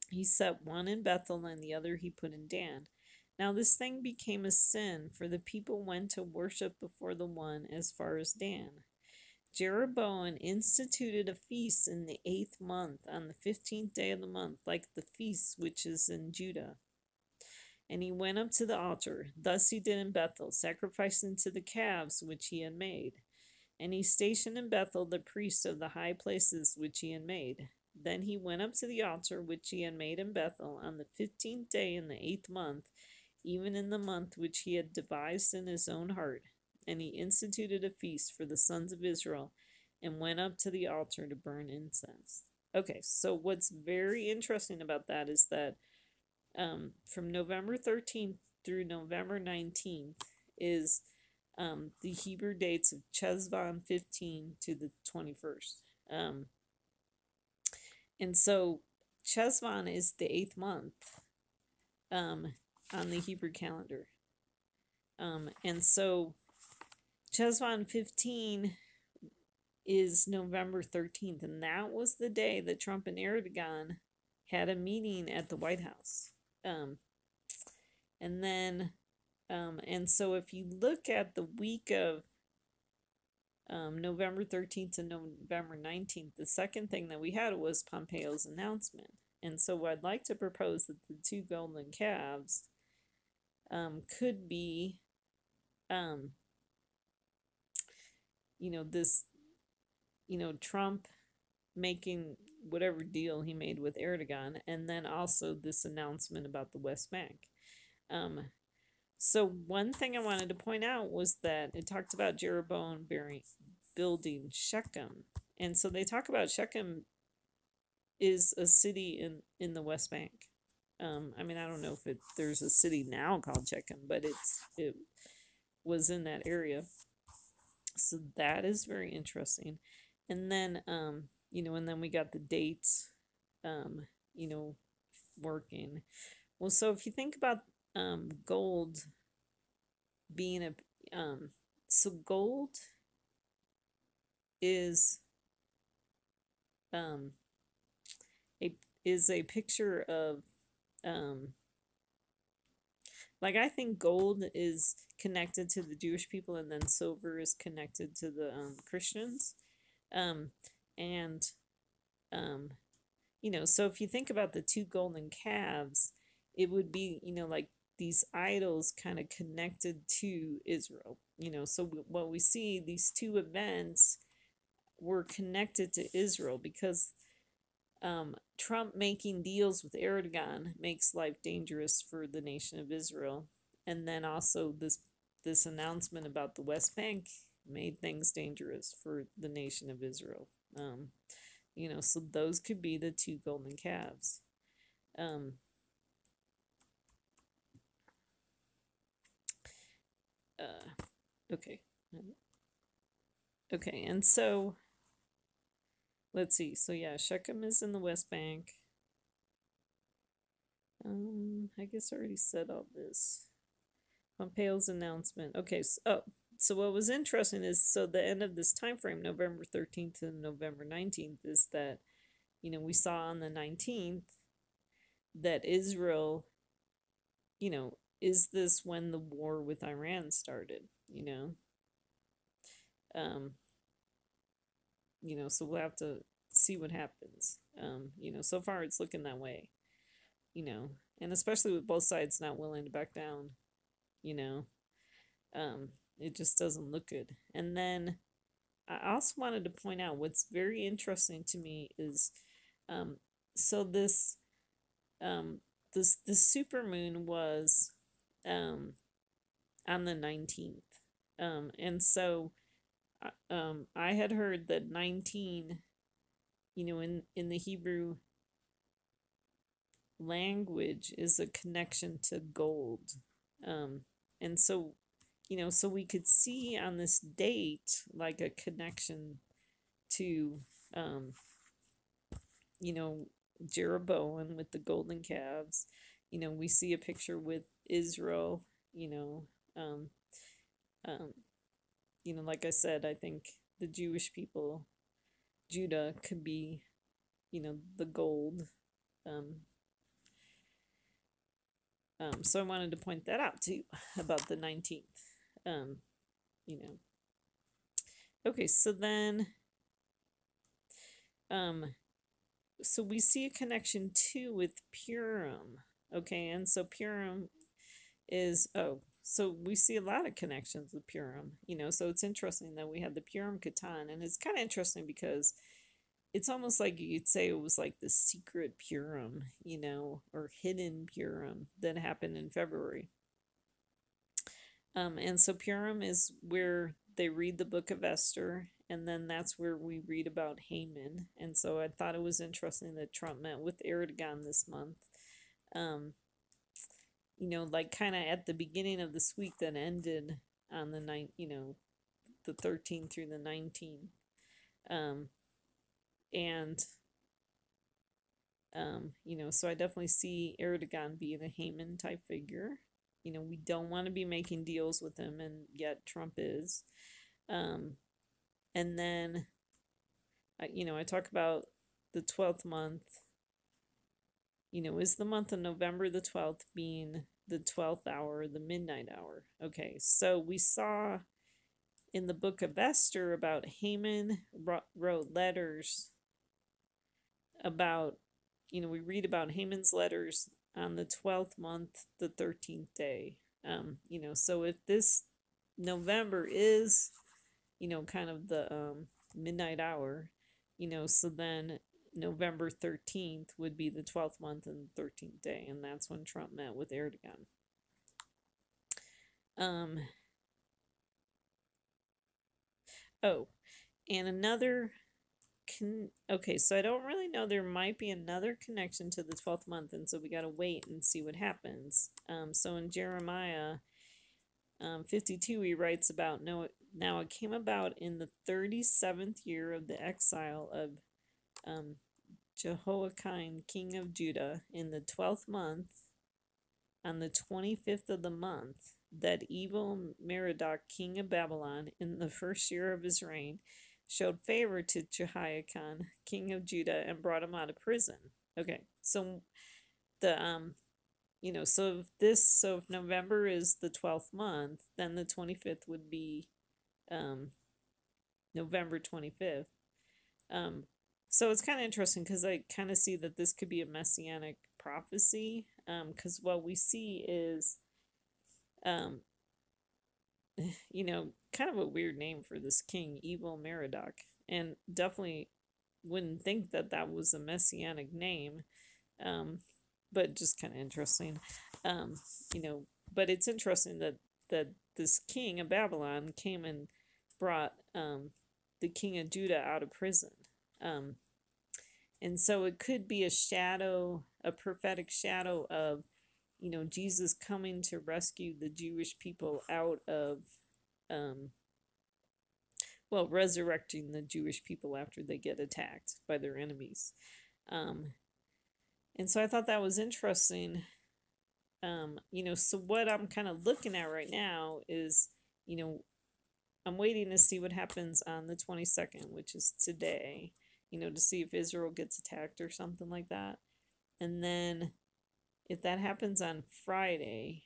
He set one in Bethel and the other he put in Dan. Now this thing became a sin, for the people went to worship before the one as far as Dan. Jeroboam instituted a feast in the 8th month, on the 15th day of the month, like the feast which is in Judah. And he went up to the altar. Thus he did in Bethel, sacrificing to the calves which he had made. And he stationed in Bethel the priests of the high places which he had made. Then he went up to the altar which he had made in Bethel on the 15th day in the 8th month, even in the month which he had devised in his own heart. And he instituted a feast for the sons of Israel, and went up to the altar to burn incense. Okay, so what's very interesting about that is that from November 13th through November 19th is the Hebrew dates of Chesvan 15 to the 21st. And so Chesvan is the 8th month on the Hebrew calendar. And so Chesvan 15 is November 13th, and that was the day that Trump and Erdogan had a meeting at the White House. And so if you look at the week of November 13th to November 19th, the second thing that we had was Pompeo's announcement. And so I'd like to propose that the 2 golden calves could be, Trump making whatever deal he made with Erdogan, and then also this announcement about the West Bank. So one thing I wanted to point out was that it talked about Jeroboam building Shechem. And so they talk about Shechem is a city in the West Bank. I mean, I don't know if there's a city now called Shechem, but it was in that area. So that is very interesting. And then and then we got the dates, um, you know, working. Well, so if you think about gold being so gold is um a a picture of um like I think gold is connected to the Jewish people, and then silver is connected to the Christians. Um and um so if you think about the two golden calves, it would be, like these idols kind of connected to Israel. So what we see, these two events were connected to Israel because Trump making deals with Erdogan makes life dangerous for the nation of Israel. And then also this announcement about the West Bank made things dangerous for the nation of Israel. So those could be the two golden calves. Okay. Okay, and so let's see. So yeah, Shechem is in the West Bank. I guess I already said all this. Pompeo's announcement. Okay, so what was interesting is, so the end of this time frame, November 13th to November 19th, is that, we saw on the 19th that Israel, is this when the war with Iran started, so we'll have to see what happens. So far it's looking that way, and especially with both sides not willing to back down, it just doesn't look good. And then I also wanted to point out what's very interesting to me is, so this supermoon was on the 19th, and so I had heard that 19, in the Hebrew language is a connection to gold, and so so we could see on this date like a connection to Jeroboam with the golden calves. We see a picture with Israel, like I said, I think the Jewish people, Judah, could be, the gold. So I wanted to point that out too about the 19th. Okay, so then so we see a connection too with Purim. Okay, and so Purim is, so we see a lot of connections with Purim, so it's interesting that we had the Purim Katan, and it's kind of interesting because it's almost like you'd say it was like the secret Purim, or hidden Purim that happened in February. And so Purim is where they read the book of Esther, and then that's where we read about Haman. And so I thought it was interesting that Trump met with Erdogan this month. Like kind of at the beginning of this week that ended on the the 13th through the 19th. So I definitely see Erdogan being a Haman type figure. We don't want to be making deals with him, and yet Trump is. And then, I talk about the 12th month. Is the month of November the 12th being the 12th hour, the midnight hour? Okay, so we saw in the book of Esther about Haman wrote letters about, we read about Haman's letters on the 12th month, the 13th day. So if this November is, kind of the midnight hour, so then November 13th would be the 12th month and the 13th day, and that's when Trump met with Erdogan. Oh, and another okay, so I don't really know. There might be another connection to the 12th month, and so we got to wait and see what happens. So in Jeremiah 52, he writes about, now it came about in the 37th year of the exile of Jehoiakim, king of Judah, in the 12th month, on the 25th of the month, that evil Merodach, king of Babylon, in the first year of his reign, showed favor to Jehoiakim, king of Judah, and brought him out of prison. Okay, so the so if November is the 12th month, then the 25th would be November 25th. So it's kind of interesting because I kind of see that this could be a messianic prophecy, because what we see is kind of a weird name for this king, evil Merodach, and definitely wouldn't think that that was a messianic name, but just kind of interesting. But it's interesting that this king of Babylon came and brought the king of Judah out of prison. And so it could be a shadow, a prophetic shadow of, Jesus coming to rescue the Jewish people out of, resurrecting the Jewish people after they get attacked by their enemies. And so I thought that was interesting. So what I'm kind of looking at right now is, I'm waiting to see what happens on the 22nd, which is today, to see if Israel gets attacked or something like that. And then if that happens on Friday,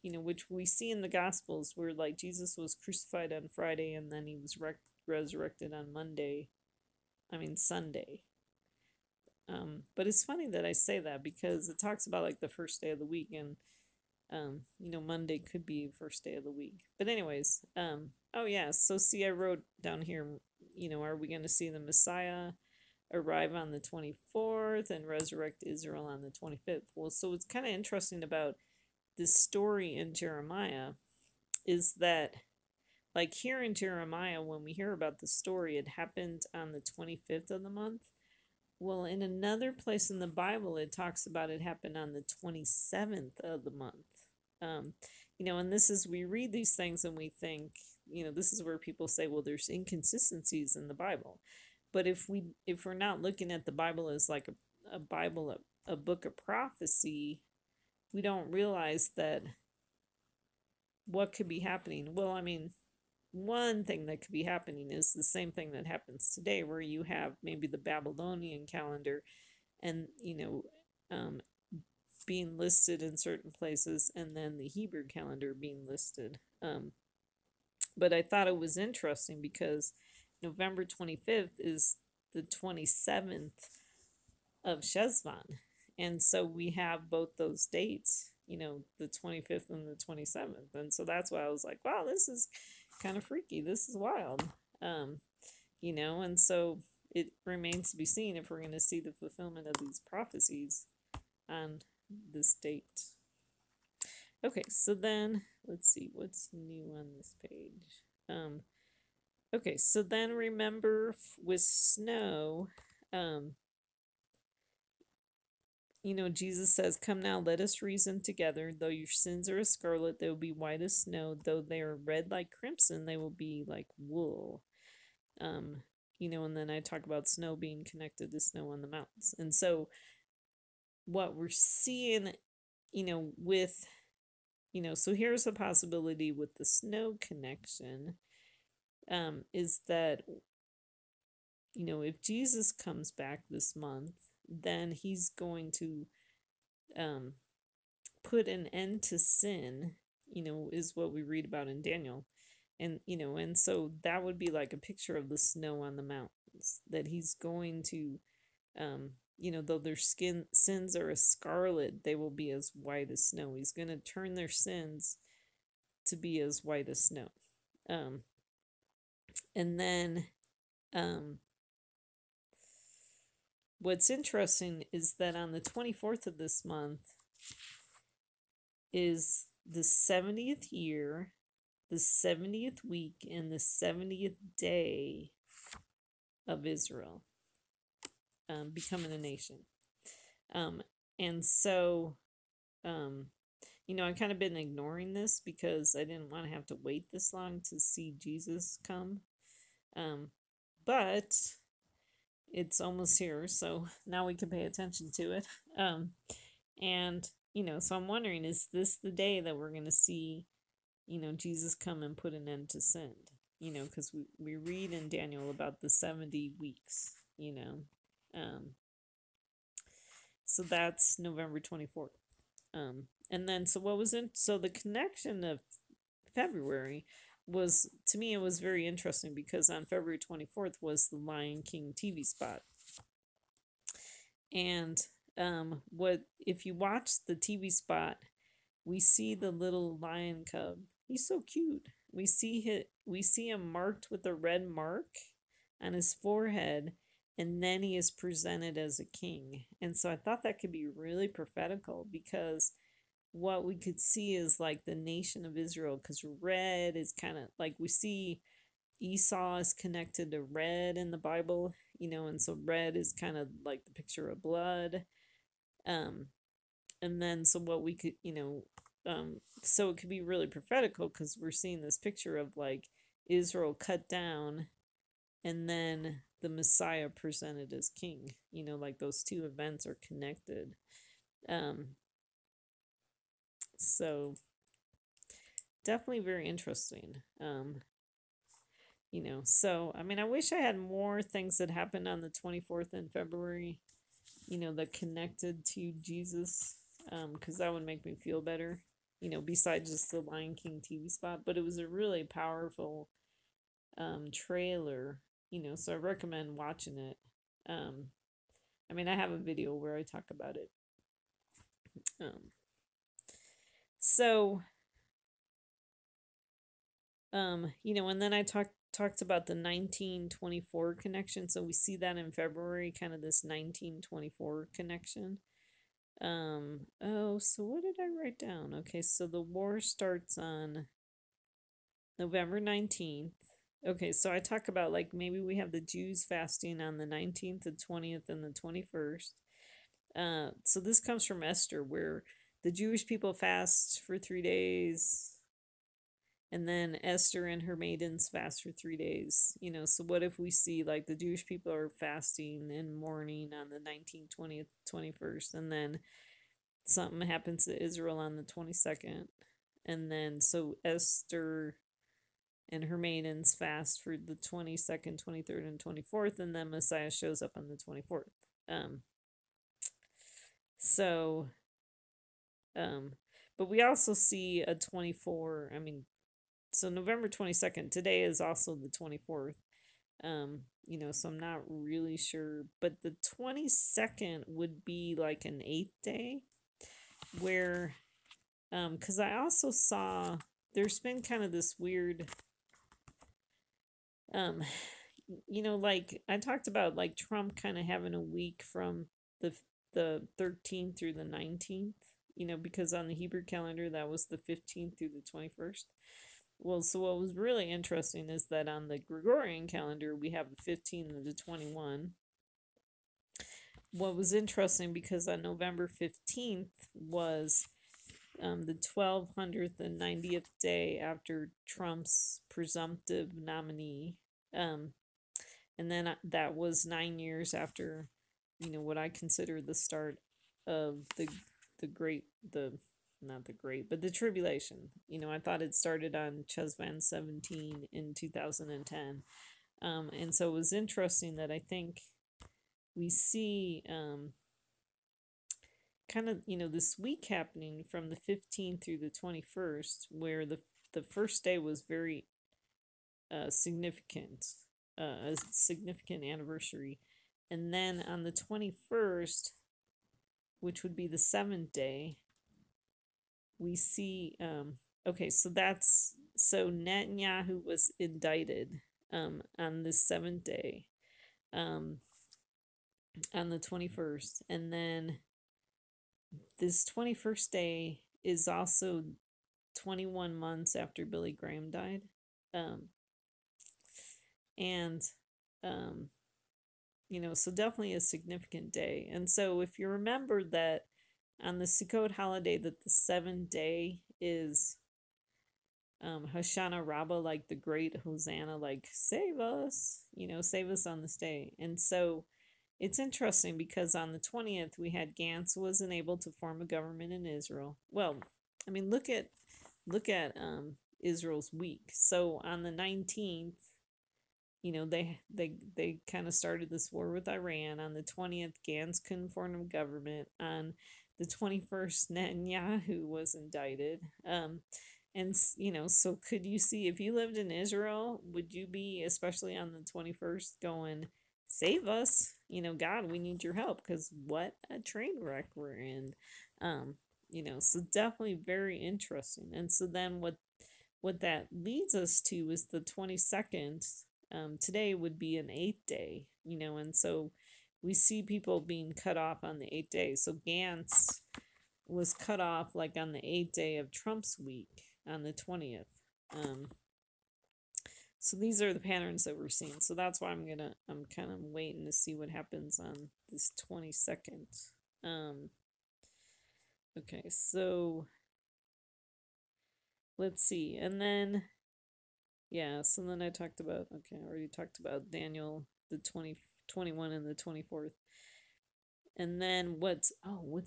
which we see in the Gospels where like Jesus was crucified on Friday and then he was resurrected on Sunday. But it's funny that I say that because it talks about like the first day of the week, and Monday could be first day of the week. But anyways, oh yeah, so see, I wrote down here, are we going to see the Messiah arrive on the 24th and resurrect Israel on the 25th? Well, so it's kind of interesting about this story in Jeremiah is that, like here in Jeremiah, when we hear about the story, it happened on the 25th of the month. Well, in another place in the Bible, it talks about it happened on the 27th of the month. And this is, we read these things and we think, this is where people say, well, there's inconsistencies in the Bible. But if we're not looking at the Bible as like a Bible, a book of prophecy, we don't realize that what could be happening. Well, one thing that could be happening is the same thing that happens today, where you have maybe the Babylonian calendar and, being listed in certain places, and then the Hebrew calendar being listed. But I thought it was interesting because November 25th is the 27th of Shezvan. And so we have both those dates, the 25th and the 27th. And so that's why I was like, wow, this is kind of freaky. This is wild. And so it remains to be seen if we're going to see the fulfillment of these prophecies on this date. Okay, so then let's see what's new on this page. Okay, so then remember with snow, Jesus says, "Come now, let us reason together. Though your sins are as scarlet, they will be white as snow. Though they are red like crimson, they will be like wool." And then I talk about snow being connected to snow on the mountains. And so what we're seeing, with, so here's a possibility with the snow connection, is that, if Jesus comes back this month, then he's going to put an end to sin, is what we read about in Daniel. And so that would be like a picture of the snow on the mountains, that he's going to, though their sins are as scarlet, they will be as white as snow. He's going to turn their sins to be as white as snow. And then what's interesting is that on the 24th of this month is the 70th year, the 70th week, and the 70th day of Israel. becoming a nation. And so, I've kind of been ignoring this because I didn't want to have to wait this long to see Jesus come. But it's almost here, so now we can pay attention to it. And, so I'm wondering, is this the day that we're going to see, Jesus come and put an end to sin? Because we read in Daniel about the 70 weeks, So that's November 24th. And then, so the connection of February was, to me, it was very interesting because on February 24th was the Lion King TV spot. And if you watch the TV spot, we see the little lion cub. He's so cute. We see him marked with a red mark on his forehead, and then he is presented as a king. And so I thought that could be really prophetical, because what we could see is like the nation of Israel, because red is kind of like, we see Esau is connected to red in the Bible, and so red is kind of like the picture of blood. And then so what we could, so it could be really prophetical, because we're seeing this picture of like Israel cut down and then the Messiah presented as king, like those two events are connected. So definitely very interesting. So, I mean, I wish I had more things that happened on the 24th in February, that connected to Jesus, because that would make me feel better, besides just the Lion King TV spot. But it was a really powerful trailer, so I recommend watching it. I mean, I have a video where I talk about it. And then I talked about the 1924 connection. So we see that in February, kind of this 1924 connection. So what did I write down? Okay, so the war starts on November 19th. Okay, so I talk about like maybe we have the Jews fasting on the 19th, the 20th, and the 21st. So this comes from Esther, where the Jewish people fast for 3 days, and then Esther and her maidens fast for 3 days. So what if we see like the Jewish people are fasting and mourning on the 19th, 20th, 21st, and then something happens to Israel on the 22nd, and then so Esther and her maidens fast for the 22nd, 23rd, and 24th, and then Messiah shows up on the 24th. But we also see a 24, so November 22nd, today is also the 24th, so I'm not really sure, but the 22nd would be like an 8th day, where, because I also saw, there's been kind of this weird, like I talked about like Trump kind of having a week from the 13th through the 19th, because on the Hebrew calendar that was the 15th through the 21st. Well, so what was really interesting is that on the Gregorian calendar we have the 15th and the 21. What was interesting, because on November 15th was the 1290th day after Trump's presumptive nominee. And then that was 9 years after, what I consider the start of the Tribulation. I thought it started on Chesvan 17 in 2010. And so it was interesting that I think we see kind of, this week happening from the 15th through the 21st, where the first day was very significant, a significant anniversary. And then on the 21st, which would be the 7th day, we see, so Netanyahu was indicted on the 7th day, on the 21st. And then this 21st day is also 21 months after Billy Graham died. so definitely a significant day. And so if you remember that on the Sukkot holiday that the 7th day is Hoshana Rabbah, like the great Hosanna, like save us, save us on this day. And so it's interesting because on the 20th we had Gantz wasn't able to form a government in Israel. Well, I mean look at Israel's week. So on the 19th, they kind of started this war with Iran. On the 20th, Gantz couldn't form a government. On the 21st, Netanyahu was indicted. And so could you see, if you lived in Israel, would you be, especially on the 21st, going, save us, God, we need your help, because what a train wreck we're in. So definitely very interesting. And so then what that leads us to is the 22nd. Today would be an 8th day, and so we see people being cut off on the 8th day. So Gantz was cut off like on the 8th day of Trump's week on the 20th. So these are the patterns that we're seeing. So that's why I'm kind of waiting to see what happens on this 22nd. Okay, so let's see. And then, yeah, so then I already talked about Daniel, the 21 and the 24th. And then what's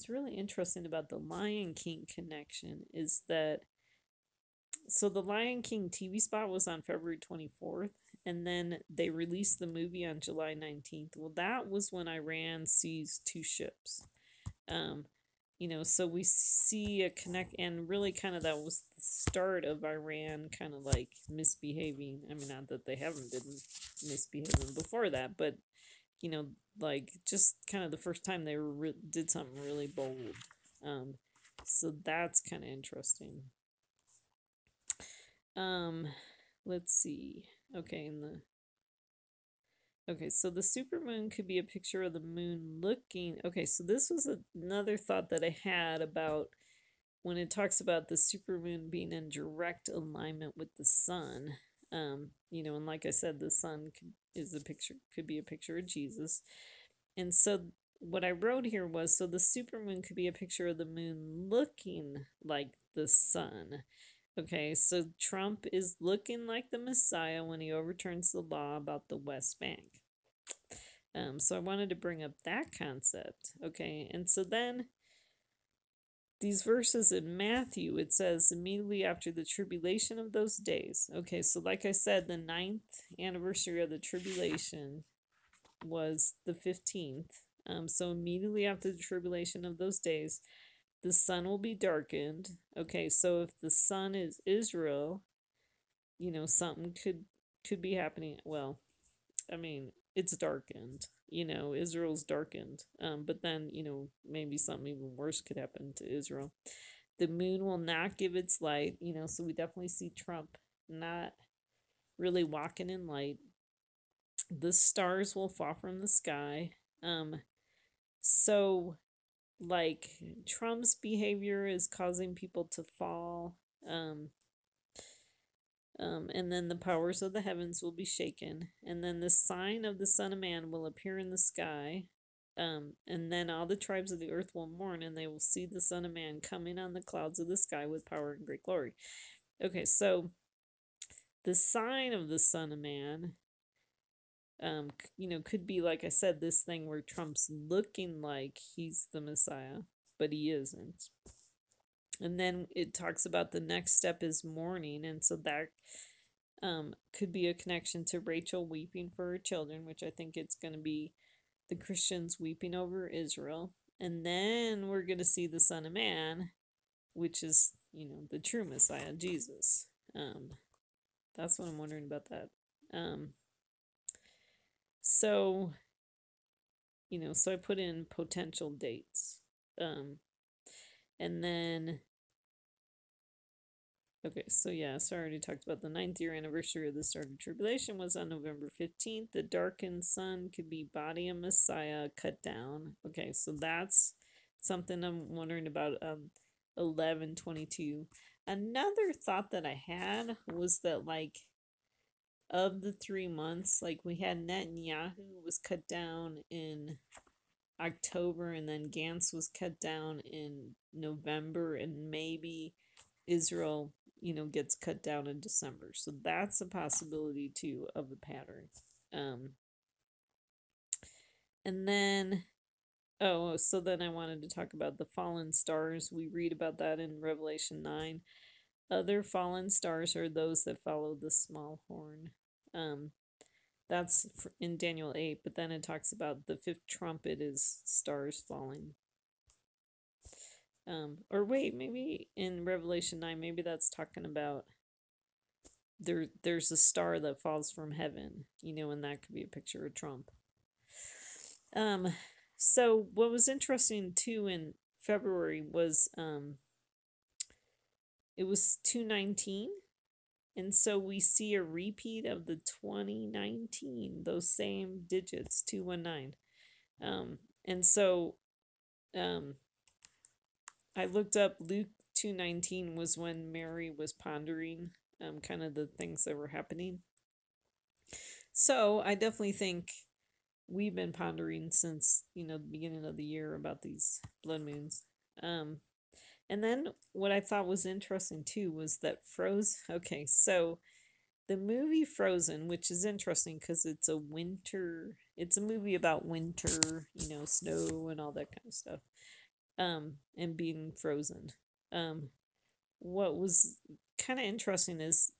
really interesting about the Lion King connection is that, so the Lion King TV spot was on February 24th, and then they released the movie on July 19th. Well, that was when Iran seized 2 ships. So we see a connect, and really kind of that was the start of Iran kind of like misbehaving. I mean, not that they haven't been misbehaving before that, but like just kind of the first time they did something really bold. So that's kind of interesting. Let's see. Okay, so the supermoon could be a picture of the moon looking. Okay, so this was another thought that I had about when it talks about the supermoon being in direct alignment with the sun. And like I said, the sun could be a picture of Jesus. And so what I wrote here was, so the supermoon could be a picture of the moon looking like the sun. Okay, so Trump is looking like the Messiah when he overturns the law about the West Bank. So I wanted to bring up that concept. Okay, and so then these verses in Matthew, it says immediately after the tribulation of those days. Okay, so like I said, the 9th anniversary of the tribulation was the 15th. So immediately after the tribulation of those days, the sun will be darkened. Okay, so if the sun is Israel, something could be happening. Well, I mean, it's darkened. Israel's darkened. But then, maybe something even worse could happen to Israel. The moon will not give its light, so we definitely see Trump not really walking in light. The stars will fall from the sky. So like Trump's behavior is causing people to fall. And then the powers of the heavens will be shaken, and then the sign of the Son of Man will appear in the sky. And then all the tribes of the earth will mourn, and they will see the Son of Man coming on the clouds of the sky with power and great glory. Okay, so the sign of the Son of Man, could be, like I said, this thing where Trump's looking like he's the Messiah, but he isn't. And then it talks about the next step is mourning, and so that could be a connection to Rachel weeping for her children, which I think it's going to be the Christians weeping over Israel. And then we're going to see the Son of Man, which is, the true Messiah, Jesus. That's what I'm wondering about that. So I put in potential dates. And then, okay, so yeah, so I already talked about the 9th year anniversary of the start of tribulation was on November 15th. The darkened sun could be body of Messiah cut down. Okay, so that's something I'm wondering about. 11:22. Another thought that I had was that, like, of the 3 months, like we had Netanyahu was cut down in October, and then Gantz was cut down in November, and maybe Israel, gets cut down in December. So that's a possibility too of a pattern. Um, and then, so then I wanted to talk about the fallen stars. We read about that in Revelation 9. Other fallen stars are those that follow the small horn. That's in Daniel 8, but then it talks about the fifth trumpet is stars falling. Or wait, maybe in Revelation 9, maybe that's talking about there's a star that falls from heaven, and that could be a picture of Trump. So what was interesting too in February was it was 219, and so we see a repeat of the 2019, those same digits, 219. And so I looked up Luke 2:19 was when Mary was pondering kind of the things that were happening. So I definitely think we've been pondering since, the beginning of the year about these blood moons. And then what I thought was interesting too was that okay, so the movie Frozen, which is interesting because it's a movie about winter, snow and all that kind of stuff. And being frozen. What was kind of interesting is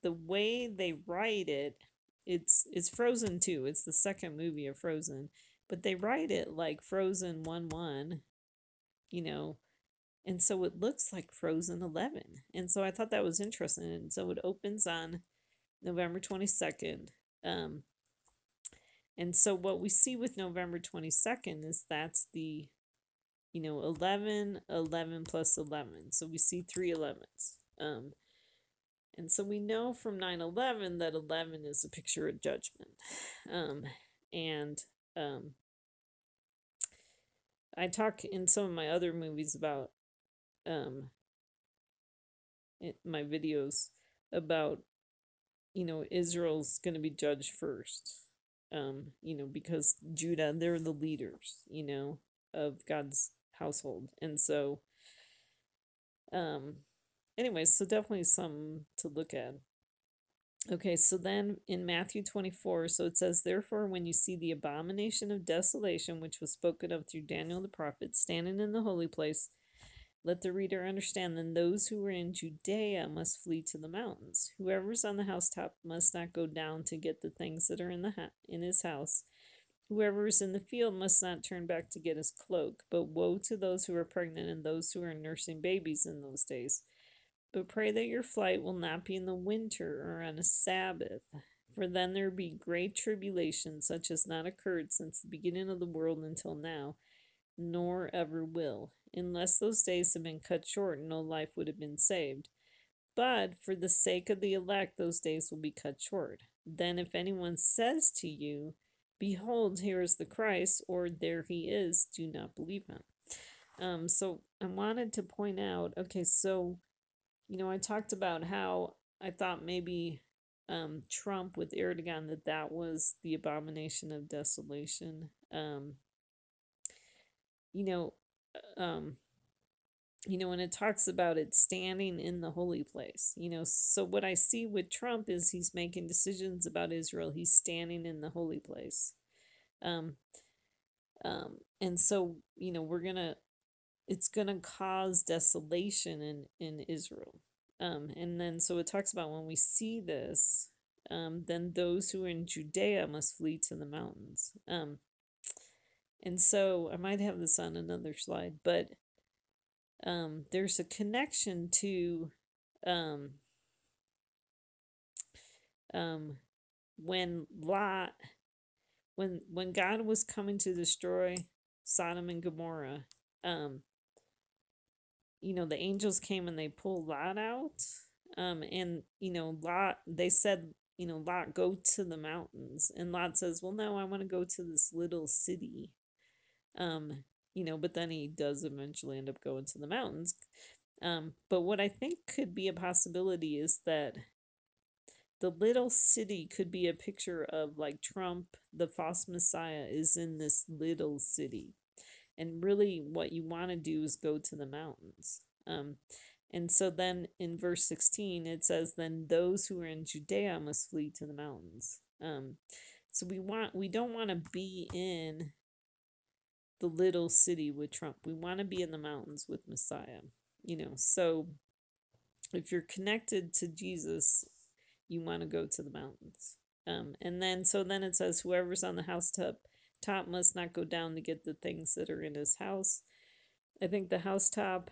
the way they write it. It's Frozen 2. It's the second movie of Frozen, but they write it like Frozen 1-1, and so it looks like Frozen 11. And so I thought that was interesting. And so it opens on November 22nd. And so what we see with November 22nd is that's the 11, 11 plus 11. So we see 3 11s. And so we know from 9/11 that 11 is a picture of judgment. I talk in some of my other movies about, my videos about, Israel's going to be judged first. Because Judah, they're the leaders, of God's household. And so, anyways, so definitely something to look at. Okay, so then in Matthew 24, so it says, therefore, when you see the abomination of desolation, which was spoken of through Daniel the prophet, standing in the holy place, let the reader understand, then those who are in Judea must flee to the mountains. Whoever's on the housetop must not go down to get the things that are in his house. Whoever is in the field must not turn back to get his cloak. But woe to those who are pregnant and those who are nursing babies in those days. But pray that your flight will not be in the winter or on a Sabbath, for then there will be great tribulation, such as not occurred since the beginning of the world until now, nor ever will. Unless those days had been cut short, no life would have been saved. But for the sake of the elect, those days will be cut short. Then if anyone says to you, behold, here is the Christ, or there he is, do not believe him. So I wanted to point out, okay, so, I talked about how I thought maybe Trump with Erdogan, that was the abomination of desolation. When it talks about it standing in the holy place, so what I see with Trump is he's making decisions about Israel. He's standing in the holy place. And so, it's gonna cause desolation in Israel. And then, so it talks about when we see this, then those who are in Judea must flee to the mountains. And so I might have this on another slide, but there's a connection to when when God was coming to destroy Sodom and Gomorrah, the angels came and they pulled Lot out. And Lot, they said, Lot, go to the mountains. And Lot says, well, no, I want to go to this little city. But then he does eventually end up going to the mountains. But what I think could be a possibility is that the little city could be a picture of like Trump, the false Messiah, is in this little city. And really, what you want to do is go to the mountains. And so then in verse 16, it says, then those who are in Judea must flee to the mountains. So we don't want to be in the little city with Trump. We want to be in the mountains with Messiah. So if you're connected to Jesus, you want to go to the mountains. And then it says, whoever's on the housetop must not go down to get the things that are in his house. I think the housetop,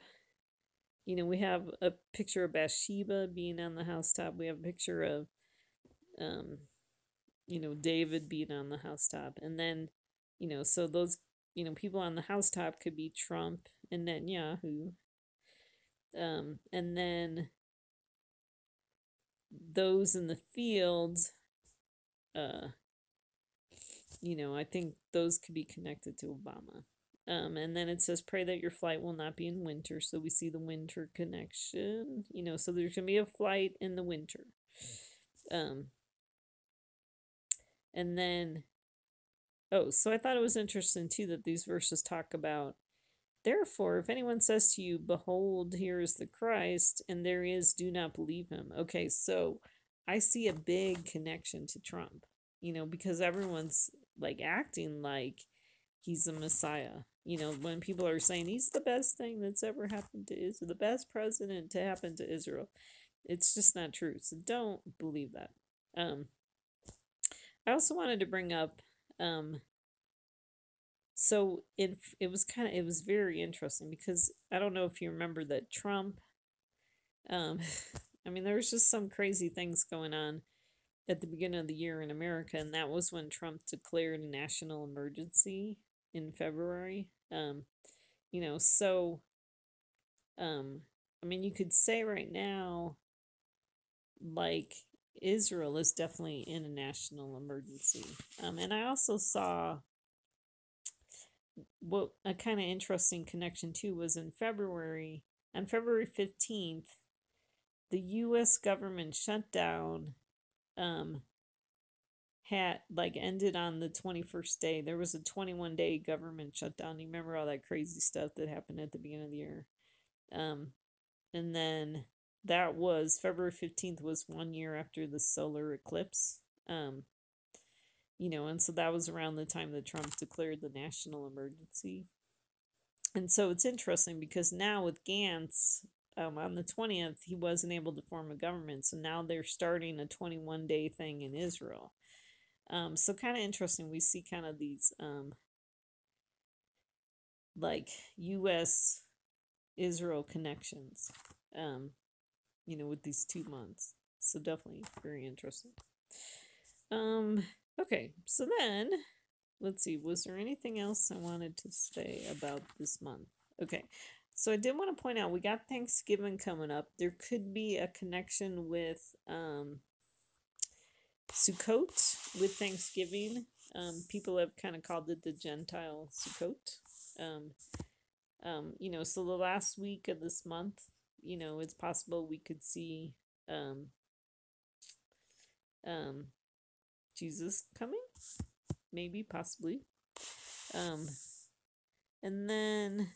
we have a picture of Bathsheba being on the housetop. We have a picture of, David being on the housetop. And then, so those, people on the housetop could be Trump and Netanyahu. And then those in the fields, I think those could be connected to Obama. And then it says, pray that your flight will not be in winter. So we see the winter connection, so there's going to be a flight in the winter. And then, so I thought it was interesting too that these verses talk about, therefore, if anyone says to you, behold, here is the Christ, and there he is, do not believe him. Okay, so I see a big connection to Trump, because everyone's like acting like he's a Messiah. When people are saying he's the best thing that's ever happened to Israel, the best president to happen to Israel, it's just not true. So don't believe that. I also wanted to bring up, so it was very interesting because I don't know if you remember that Trump, there was just some crazy things going on at the beginning of the year in America, and that was when Trump declared a national emergency in February. You could say right now, like, Israel is definitely in a national emergency. And I also saw what a kind of interesting connection too was on February 15th, the U.S. government shutdown ended on the 21st day. There was a 21-day government shutdown. You remember all that crazy stuff that happened at the beginning of the year? And then that was February 15th was 1 year after the solar eclipse. And so that was around the time that Trump declared the national emergency. And so it's interesting because now with Gantz, on the 20th, he wasn't able to form a government. So now they're starting a 21-day thing in Israel. So kind of interesting. We see kind of these, like U.S. Israel connections, with these 2 months. So definitely very interesting. Okay, so then, let's see, was there anything else I wanted to say about this month? Okay, so I did want to point out, we got Thanksgiving coming up. There could be a connection with, Sukkot with Thanksgiving. People have kind of called it the Gentile Sukkot. So the last week of this month, it's possible we could see Jesus coming, maybe, possibly. And then,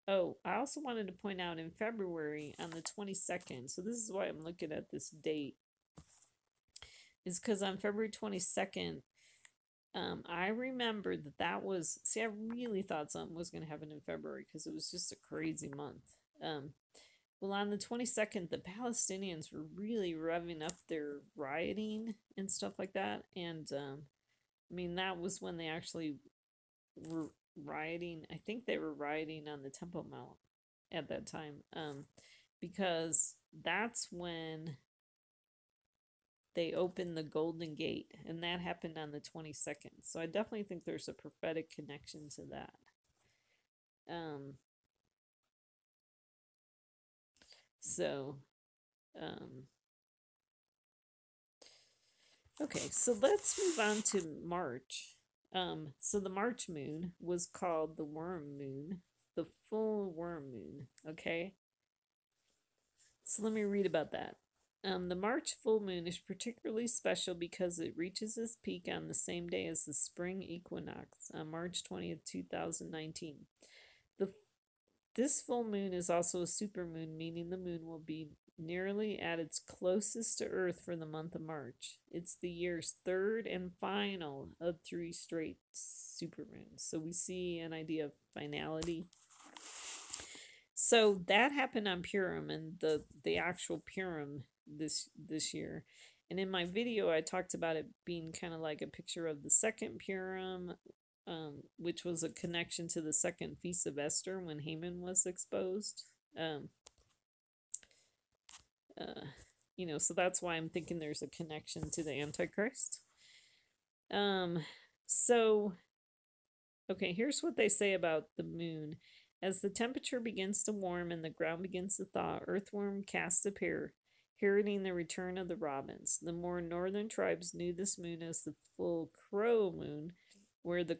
I also wanted to point out in February on the 22nd, so this is why I'm looking at this date, is because on February 22nd, I remember that was, I really thought something was going to happen in February because it was just a crazy month. Well, on the 22nd, the Palestinians were really revving up their rioting and stuff like that. And, that was when they actually were rioting. I think they were rioting on the Temple Mount at that time, because that's when they opened the Golden Gate, and that happened on the 22nd. So I definitely think there's a prophetic connection to that. Okay, so let's move on to March. So the March moon was called the worm moon, the full worm moon, okay? So let me read about that. The March full moon is particularly special because it reaches its peak on the same day as the spring equinox on March 20th, 2019. The, this full moon is also a supermoon, meaning the moon will be nearly at its closest to Earth for the month of March. It's the year's third and final of 3 straight supermoons. So we see an idea of finality. So that happened on Purim, and the actual Purim this year. And in my video, I talked about it being kind of like a picture of the second Purim, which was a connection to the second Feast of Esther when Haman was exposed. You know, so that's why I'm thinking there's a connection to the Antichrist. So, okay, here's what they say about the moon. As the temperature begins to warm and the ground begins to thaw, earthworm casts a pair, heralding the return of the robins. The more northern tribes knew this moon as the full crow moon, where the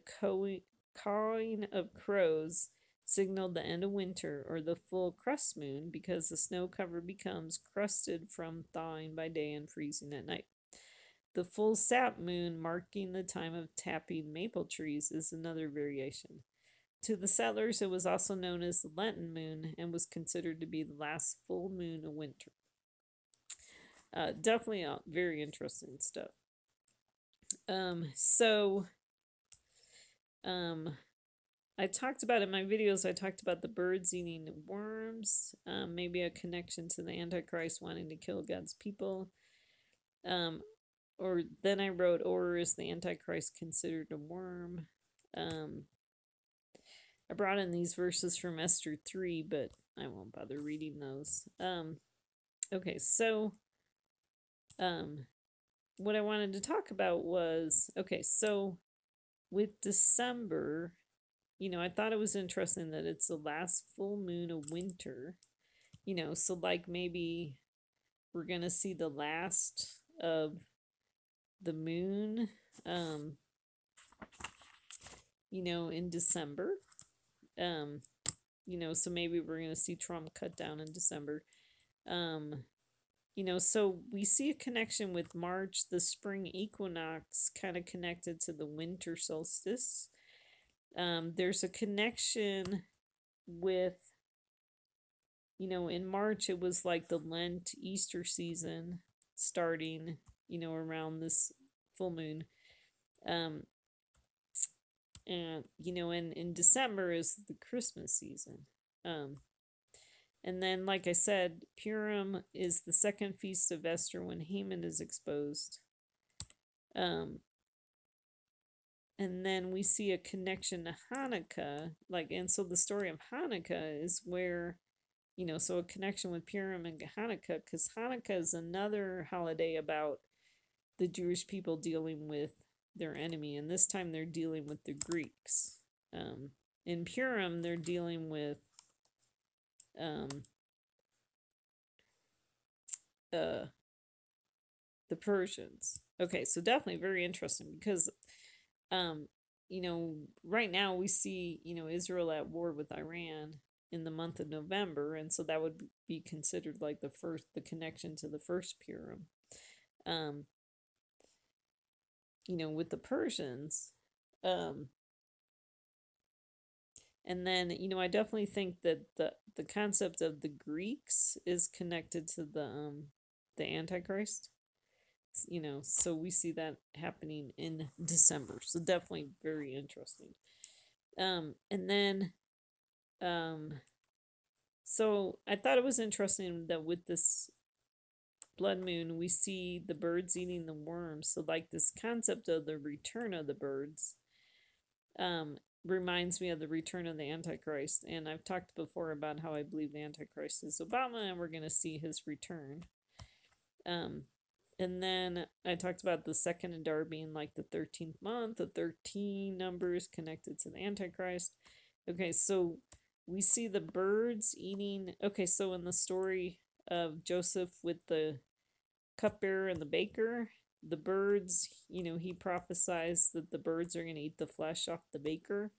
cawing of crows signaled the end of winter, or the full crust moon because the snow cover becomes crusted from thawing by day and freezing at night. The full sap moon, marking the time of tapping maple trees, is another variation. To the settlers, it was also known as the Lenten moon and was considered to be the last full moon of winter. Definitely very interesting stuff. I talked about in my videos, I talked about the birds eating worms, maybe a connection to the Antichrist wanting to kill God's people. Or then I wrote, or is the Antichrist considered a worm? I brought in these verses from Esther 3, but I won't bother reading those. Okay, so what I wanted to talk about was, okay, so with December, you know, I thought it was interesting that it's the last full moon of winter, you know, so like maybe we're going to see the last of the moon, you know, in December. You know, so maybe we're going to see Trump cut down in December. You know, so we see a connection with March, the spring equinox, kind of connected to the winter solstice. There's a connection with, you know, in March it was like the Lent Easter season starting, you know, around this full moon. And, you know, in December is the Christmas season. And then, like I said, Purim is the second Feast of Esther when Haman is exposed. And then we see a connection to Hanukkah, and so the story of Hanukkah is where, you know, so a connection with Purim and Hanukkah, because Hanukkah is another holiday about the Jewish people dealing with their enemy, and this time they're dealing with the Greeks. In Purim, they're dealing with the Persians. Okay, so definitely very interesting because, you know, right now we see, you know, Israel at war with Iran in the month of November, and so that would be considered like the connection to the first Purim. You know, with the Persians. And then, you know, I definitely think that the concept of the Greeks is connected to the Antichrist. You know, so we see that happening in December. So definitely very interesting. And then so I thought it was interesting that with this blood moon, we see the birds eating the worms. So like this concept of the return of the birds reminds me of the return of the Antichrist. And I've talked before about how I believe the Antichrist is Obama, and we're going to see his return. And then I talked about the second Adar being like the 13th month, the 13 numbers connected to the Antichrist. Okay, so we see the birds eating. Okay, so in the story of Joseph with the cupbearer and the baker, the birds, you know, he prophesies that the birds are going to eat the flesh off the baker.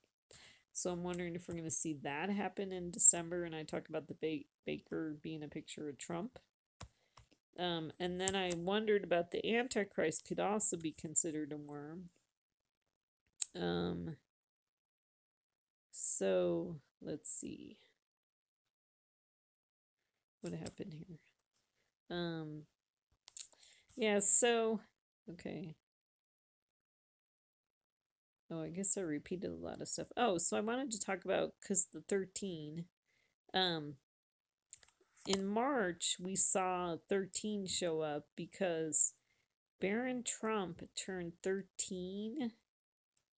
So I'm wondering if we're going to see that happen in December. And I talked about the baker being a picture of Trump. And then I wondered about the Antichrist could also be considered a worm. So let's see what happened here. Yeah, so okay. Oh, I guess I repeated a lot of stuff. Oh, so I wanted to talk about because the 13. In March we saw 13 show up because Baron Trump turned 13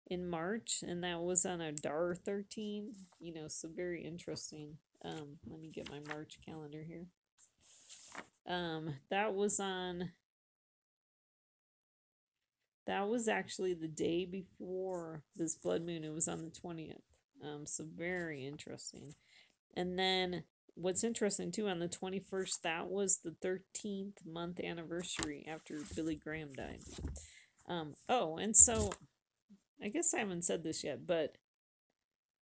in March, and that was on a DAR 13, so very interesting. Let me get my March calendar here. That was actually the day before this blood moon. It was on the 20th. So very interesting. And then what's interesting too, on the 21st, that was the 13th month anniversary after Billy Graham died. Oh, and so I guess I haven't said this yet, but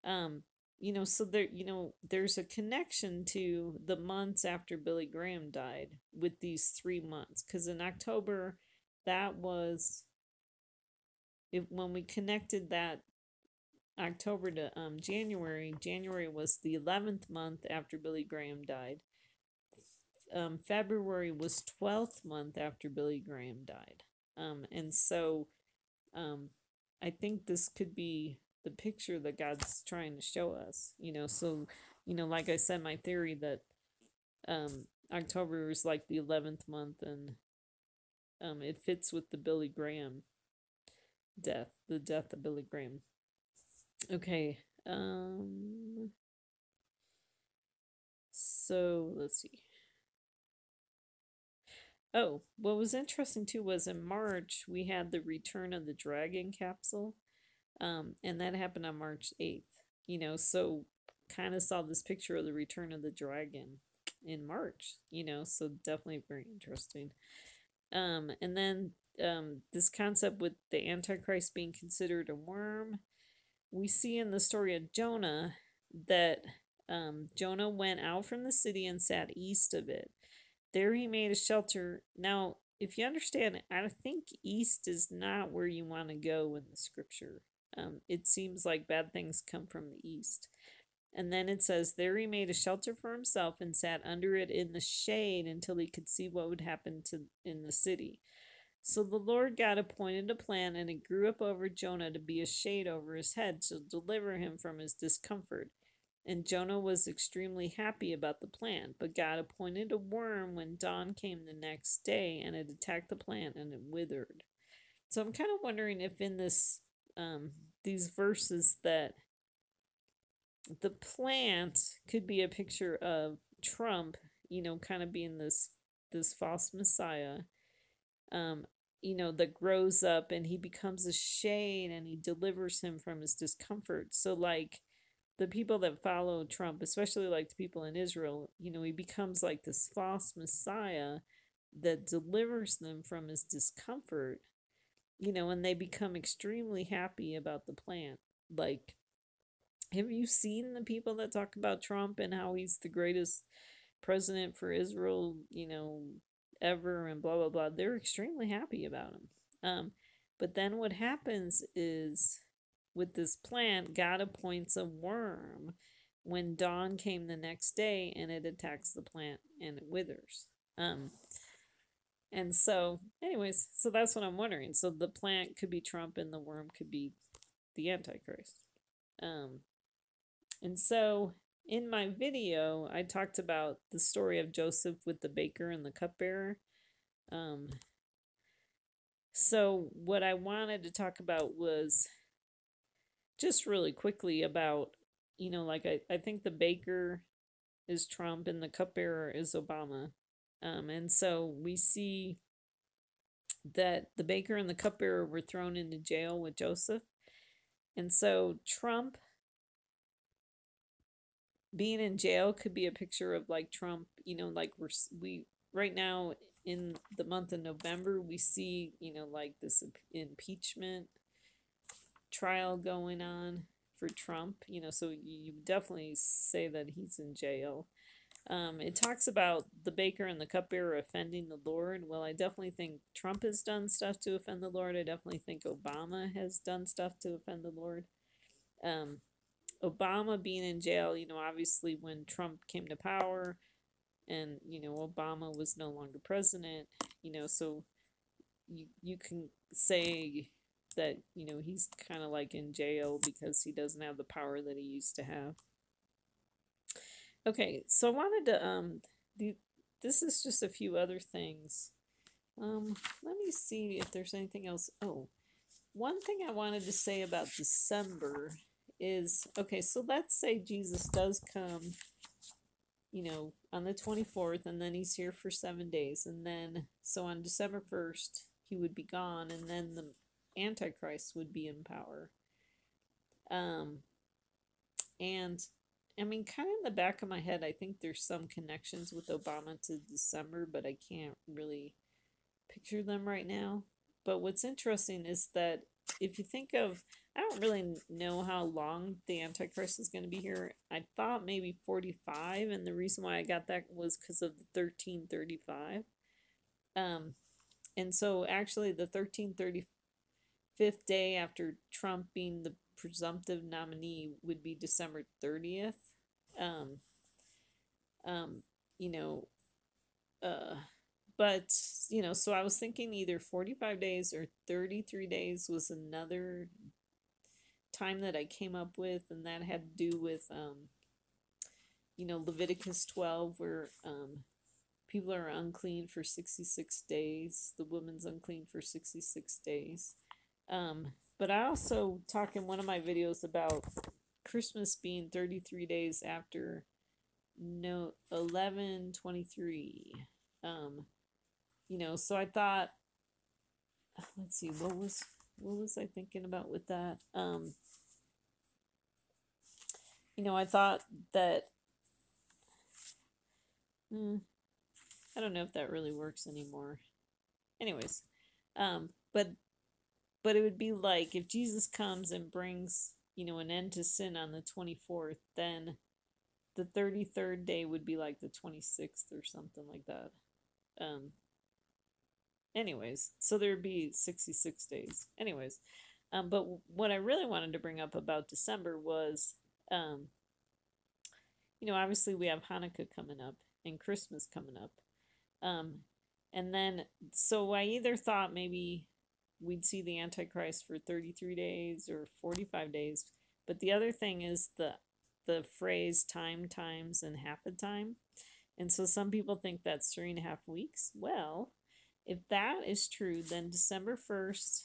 so there, there's a connection to the months after Billy Graham died with these 3 months, because in October, that was when we connected that October to January was the 11th month after Billy Graham died. February was 12th month after Billy Graham died. And so I think this could be the picture that God's trying to show us, so, like I said, my theory that October is like the 11th month, and it fits with the Billy Graham death, the death of Billy Graham. Okay, so let's see. Oh, what was interesting too was in March we had the Return of the Dragon capsule, and that happened on March 8th. So kind of saw this picture of the Return of the Dragon in March. So definitely very interesting. And then this concept with the Antichrist being considered a worm, we see in the story of Jonah that Jonah went out from the city and sat east of it. There he made a shelter. Now, if you understand, I think east is not where you want to go in the scripture. It seems like bad things come from the east. And then it says, there he made a shelter for himself and sat under it in the shade until he could see what would happen in the city. So the Lord God appointed a plan, and it grew up over Jonah to be a shade over his head to deliver him from his discomfort. And Jonah was extremely happy about the plant, but God appointed a worm when dawn came the next day, and it attacked the plant and it withered. So I'm kind of wondering if in these verses that the plant could be a picture of Trump, kind of being this false messiah, that grows up and he becomes a shade and he delivers him from his discomfort. So like the people that follow Trump, especially like the people in Israel, he becomes like this false messiah that delivers them from his discomfort, and they become extremely happy about the plant. Like, have you seen the people that talk about Trump and how he's the greatest president for Israel, ever, and blah, blah, blah? They're extremely happy about him. But then what happens is, with this plant, God appoints a worm when dawn came the next day, and it attacks the plant and it withers. And so, anyways, so that's what I'm wondering. So the plant could be Trump and the worm could be the Antichrist. And so in my video, I talked about the story of Joseph with the baker and the cupbearer. So what I wanted to talk about was just really quickly about, like I think the baker is Trump and the cupbearer is Obama. And so we see that the baker and the cupbearer were thrown into jail with Joseph. And so Trump being in jail could be a picture of like Trump, like we right now in the month of November, we see, like this impeachment trial going on for Trump, so you definitely say that he's in jail. It talks about the baker and the cupbearer offending the Lord. Well, I definitely think Trump has done stuff to offend the Lord. I definitely think Obama has done stuff to offend the Lord. Obama being in jail, obviously when Trump came to power and, Obama was no longer president, so you can say that, he's kind of like in jail because he doesn't have the power that he used to have. Okay, so I wanted to this is just a few other things. Let me see if there's anything else. Oh, one thing I wanted to say about December is, okay, so let's say Jesus does come, on the 24th, and then he's here for 7 days, and then so on December 1st he would be gone, and then the Antichrist would be in power. And I mean, kind of in the back of my head, I think there's some connections with Obama to December, but I can't really picture them right now. But what's interesting is that if you think of, I don't really know how long the Antichrist is going to be here. I thought maybe 45, and the reason why I got that was because of the 1335. And so actually the 1335th day after Trump being the presumptive nominee would be December 30th. You know, but, so I was thinking either 45 days or 33 days was another time that I came up with, and that had to do with, Leviticus 12, where people are unclean for 66 days. The woman's unclean for 66 days. But I also talk in one of my videos about Christmas being 33 days after 11/23. So I thought, let's see, what was I thinking about with that? I thought that I don't know if that really works anymore. Anyways, but it would be like if Jesus comes and brings, an end to sin on the 24th, then the 33rd day would be like the 26th or something like that. Anyways, so there'd be 66 days. Anyways, but what I really wanted to bring up about December was, obviously we have Hanukkah coming up and Christmas coming up. And then, so I either thought maybe we'd see the Antichrist for 33 days or 45 days. But the other thing is the phrase time, times, and half a time. And so some people think that's 3.5 weeks. Well, if that is true, then December 1st,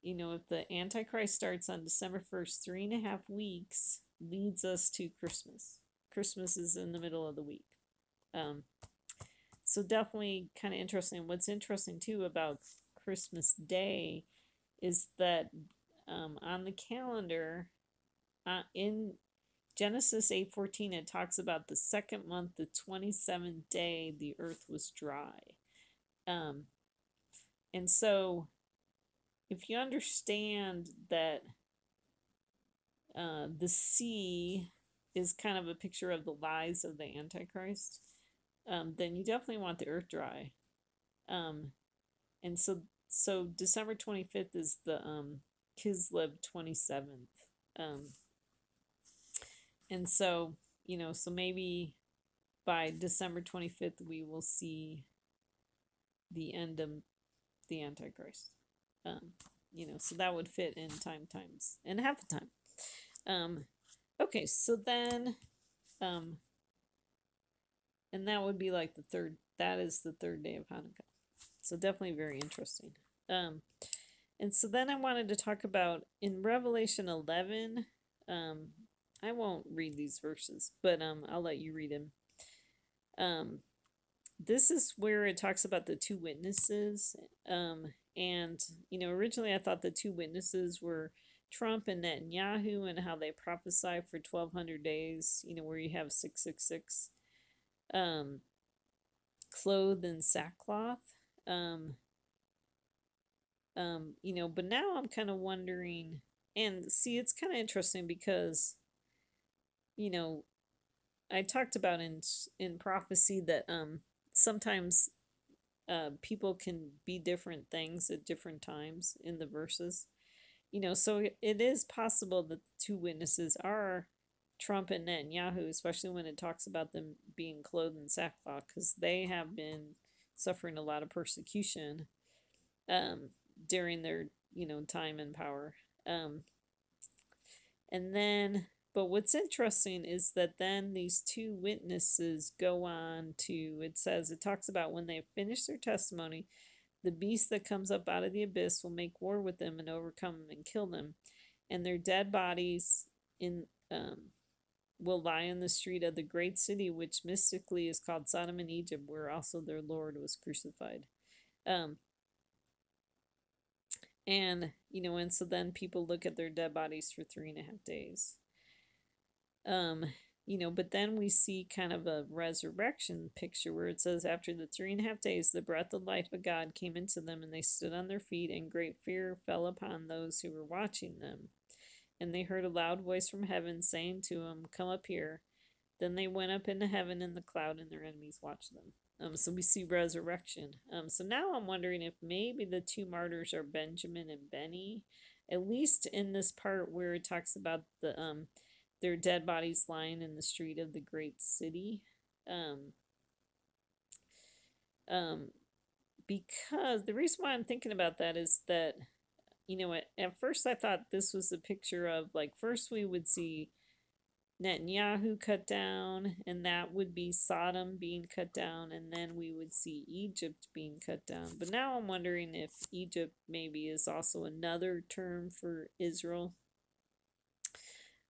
if the Antichrist starts on December 1st, 3.5 weeks leads us to Christmas. Christmas is in the middle of the week. So definitely kind of interesting. What's interesting too about Christmas Day is that on the calendar, in Genesis 8:14, it talks about the second month, the 27th day, the earth was dry. And so if you understand that the sea is kind of a picture of the lies of the Antichrist, then you definitely want the earth dry. And so December 25th is the Kislev 27th. And so, so maybe by December 25th we will see the end of the Antichrist. So that would fit in time, times, and half a time. Okay, so then, and that would be like that is the third day of Hanukkah. So definitely very interesting. And so then I wanted to talk about in Revelation 11, I won't read these verses, but I'll let you read them. This is where it talks about the two witnesses. And, originally I thought the two witnesses were Trump and Netanyahu and how they prophesy for 1,200 days, where you have 666 clothed in sackcloth. But now I'm kind of wondering, and see, it's kind of interesting because, I talked about in prophecy that sometimes people can be different things at different times in the verses. So it is possible that the two witnesses are Trump and Netanyahu, especially when it talks about them being clothed in sackcloth, because they have been suffering a lot of persecution um, during their time in power. Um, and then, but what's interesting is that then these two witnesses go on to, it talks about when they have finished their testimony, the beast that comes up out of the abyss will make war with them and overcome them and kill them, and their dead bodies in will lie in the street of the great city, which mystically is called Sodom and Egypt, where also their Lord was crucified. Um, and so then people look at their dead bodies for 3.5 days. But then we see kind of a resurrection picture where it says, after the 3.5 days, the breath of life of God came into them, and they stood on their feet, and great fear fell upon those who were watching them. And they heard a loud voice from heaven saying to them, "Come up here." Then they went up into heaven in the cloud, and their enemies watched them. So we see resurrection. So now I'm wondering if maybe the two martyrs are Benjamin and Benny, at least in this part where it talks about their dead bodies lying in the street of the great city. Because the reason why I'm thinking about that is that, at first I thought this was a picture of, like, first we would see Netanyahu cut down, and that would be Sodom being cut down, and then we would see Egypt being cut down. But now I'm wondering if Egypt maybe is also another term for Israel.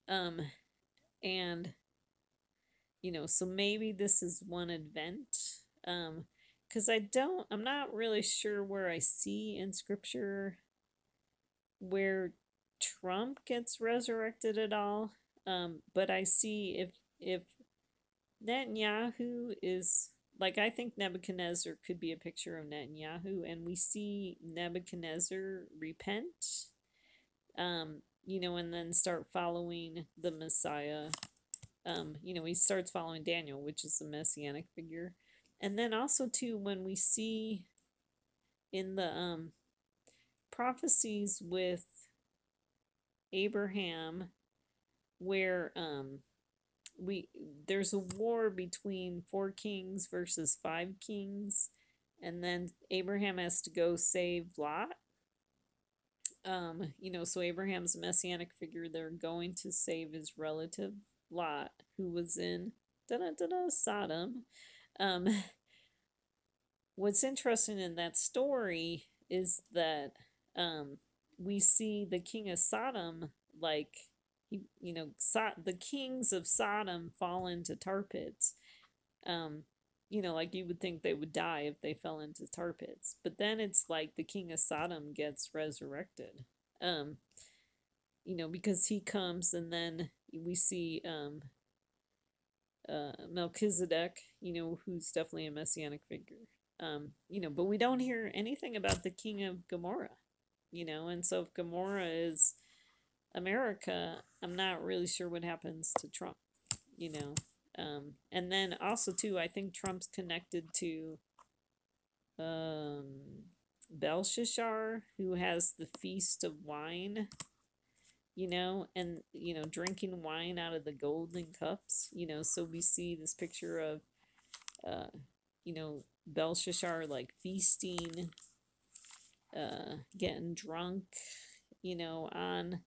And so maybe this is one event. Because I'm not really sure where I see in scripture where Trump gets resurrected at all. But I see if Netanyahu is, like, I think Nebuchadnezzar could be a picture of Netanyahu, and we see Nebuchadnezzar repent, and then start following the Messiah. He starts following Daniel, which is the messianic figure. And then also, too, when we see in the prophecies with Abraham, where there's a war between 4 kings versus 5 kings, and then Abraham has to go save Lot. So Abraham's a messianic figure. They're going to save his relative Lot, who was in Sodom. What's interesting in that story is that we see the king of Sodom, like, the kings of Sodom fall into tar pits. Like you would think they would die if they fell into tar pits. But then it's like the king of Sodom gets resurrected. Because he comes, and then we see Melchizedek, who's definitely a messianic figure. But we don't hear anything about the king of Gomorrah, and so if Gomorrah is America, I'm not really sure what happens to Trump, and then also, too, I think Trump's connected to Belshazzar, who has the feast of wine, and, drinking wine out of the golden cups, so we see this picture of, Belshazzar, like, feasting, getting drunk, on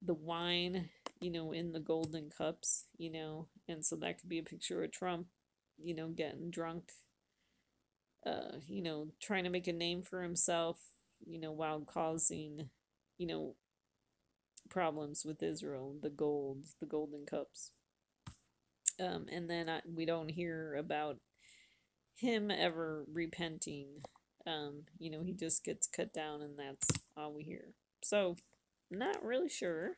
the wine, in the golden cups, and so that could be a picture of Trump, getting drunk, trying to make a name for himself, while causing, problems with Israel, the golden cups. And then we don't hear about him ever repenting. He just gets cut down, and that's all we hear. So, not really sure.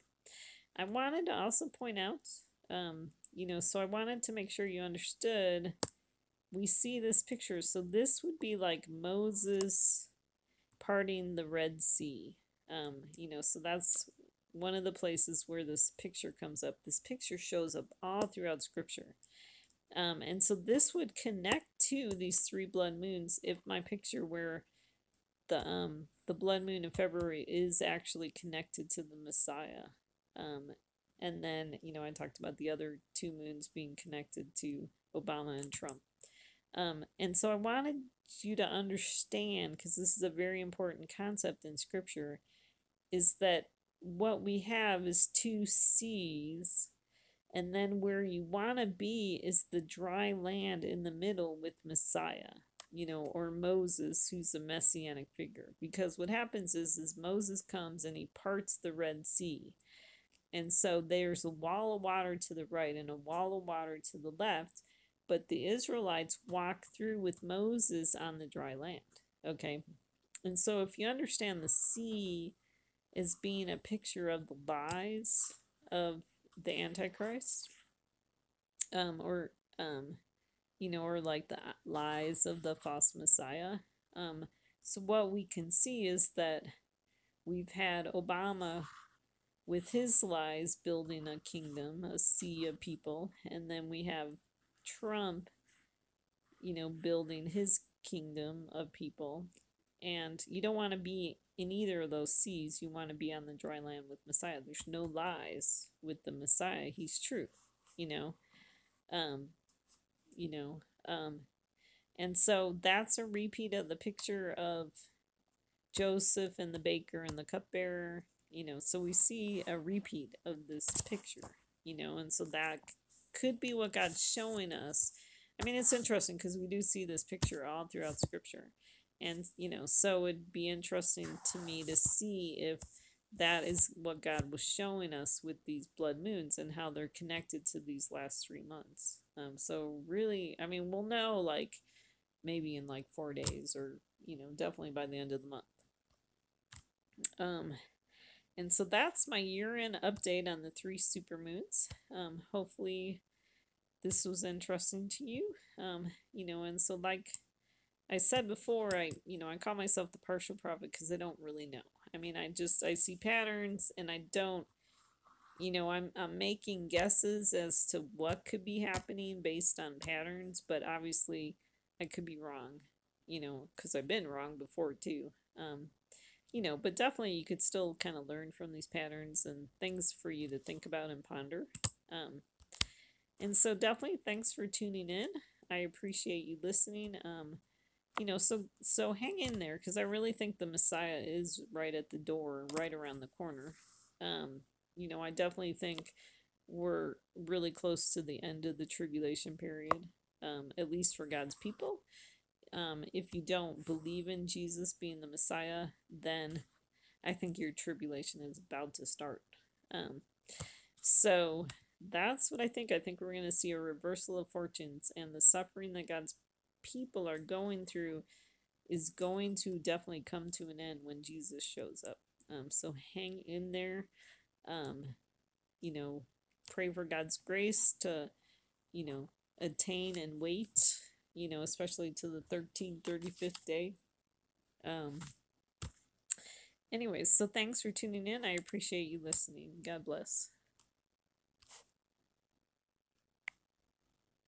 I wanted to also point out, so I wanted to make sure you understood. We see this picture. So this would be like Moses parting the Red Sea. So that's one of the places where this picture comes up. This picture shows up all throughout Scripture. And so this would connect to these 3 blood moons if my picture where the blood moon in February is actually connected to the Messiah. And then, I talked about the other 2 moons being connected to Obama and Trump. And so I wanted you to understand, because this is a very important concept in Scripture, is that what we have is 2 seas, and then where you want to be is the dry land in the middle with Messiah, or Moses, who's a messianic figure. Because what happens is Moses comes and he parts the Red Sea. And so there's a wall of water to the right and a wall of water to the left, but the Israelites walk through with Moses on the dry land. Okay? And so if you understand the sea as being a picture of the lies of the Antichrist, or like the lies of the false Messiah. So what we can see is that we've had Obama with his lies building a kingdom, a sea of people, and then we have Trump, building his kingdom of people. And you don't want to be in either of those seas. You want to be on the dry land with Messiah. There's no lies with the Messiah. He's truth, and so that's a repeat of the picture of Joseph and the baker and the cupbearer, so we see a repeat of this picture, and so that could be what God's showing us. I mean, it's interesting because we do see this picture all throughout Scripture. And, so it'd be interesting to me to see if that is what God was showing us with these blood moons and how they're connected to these last 3 months. So really, I mean, we'll know like maybe in like 4 days or, definitely by the end of the month. And so that's my year-end update on the 3 supermoons. Hopefully this was interesting to you. And so like I said before, I call myself the partial prophet because I don't really know. I mean, I see patterns and I don't, I'm making guesses as to what could be happening based on patterns, but obviously I could be wrong, because I've been wrong before too. But definitely you could still kind of learn from these patterns and things for you to think about and ponder. And so definitely thanks for tuning in. I appreciate you listening. So hang in there, because I really think the Messiah is right at the door, right around the corner. I definitely think we're really close to the end of the tribulation period, at least for God's people. If you don't believe in Jesus being the Messiah, then I think your tribulation is about to start. So that's what I think. I think we're going to see a reversal of fortunes, and the suffering that God's people are going through is going to definitely come to an end when Jesus shows up. So hang in there. Pray for God's grace to, attain and wait, especially to the 35th day. Anyways, so thanks for tuning in. I appreciate you listening. God bless.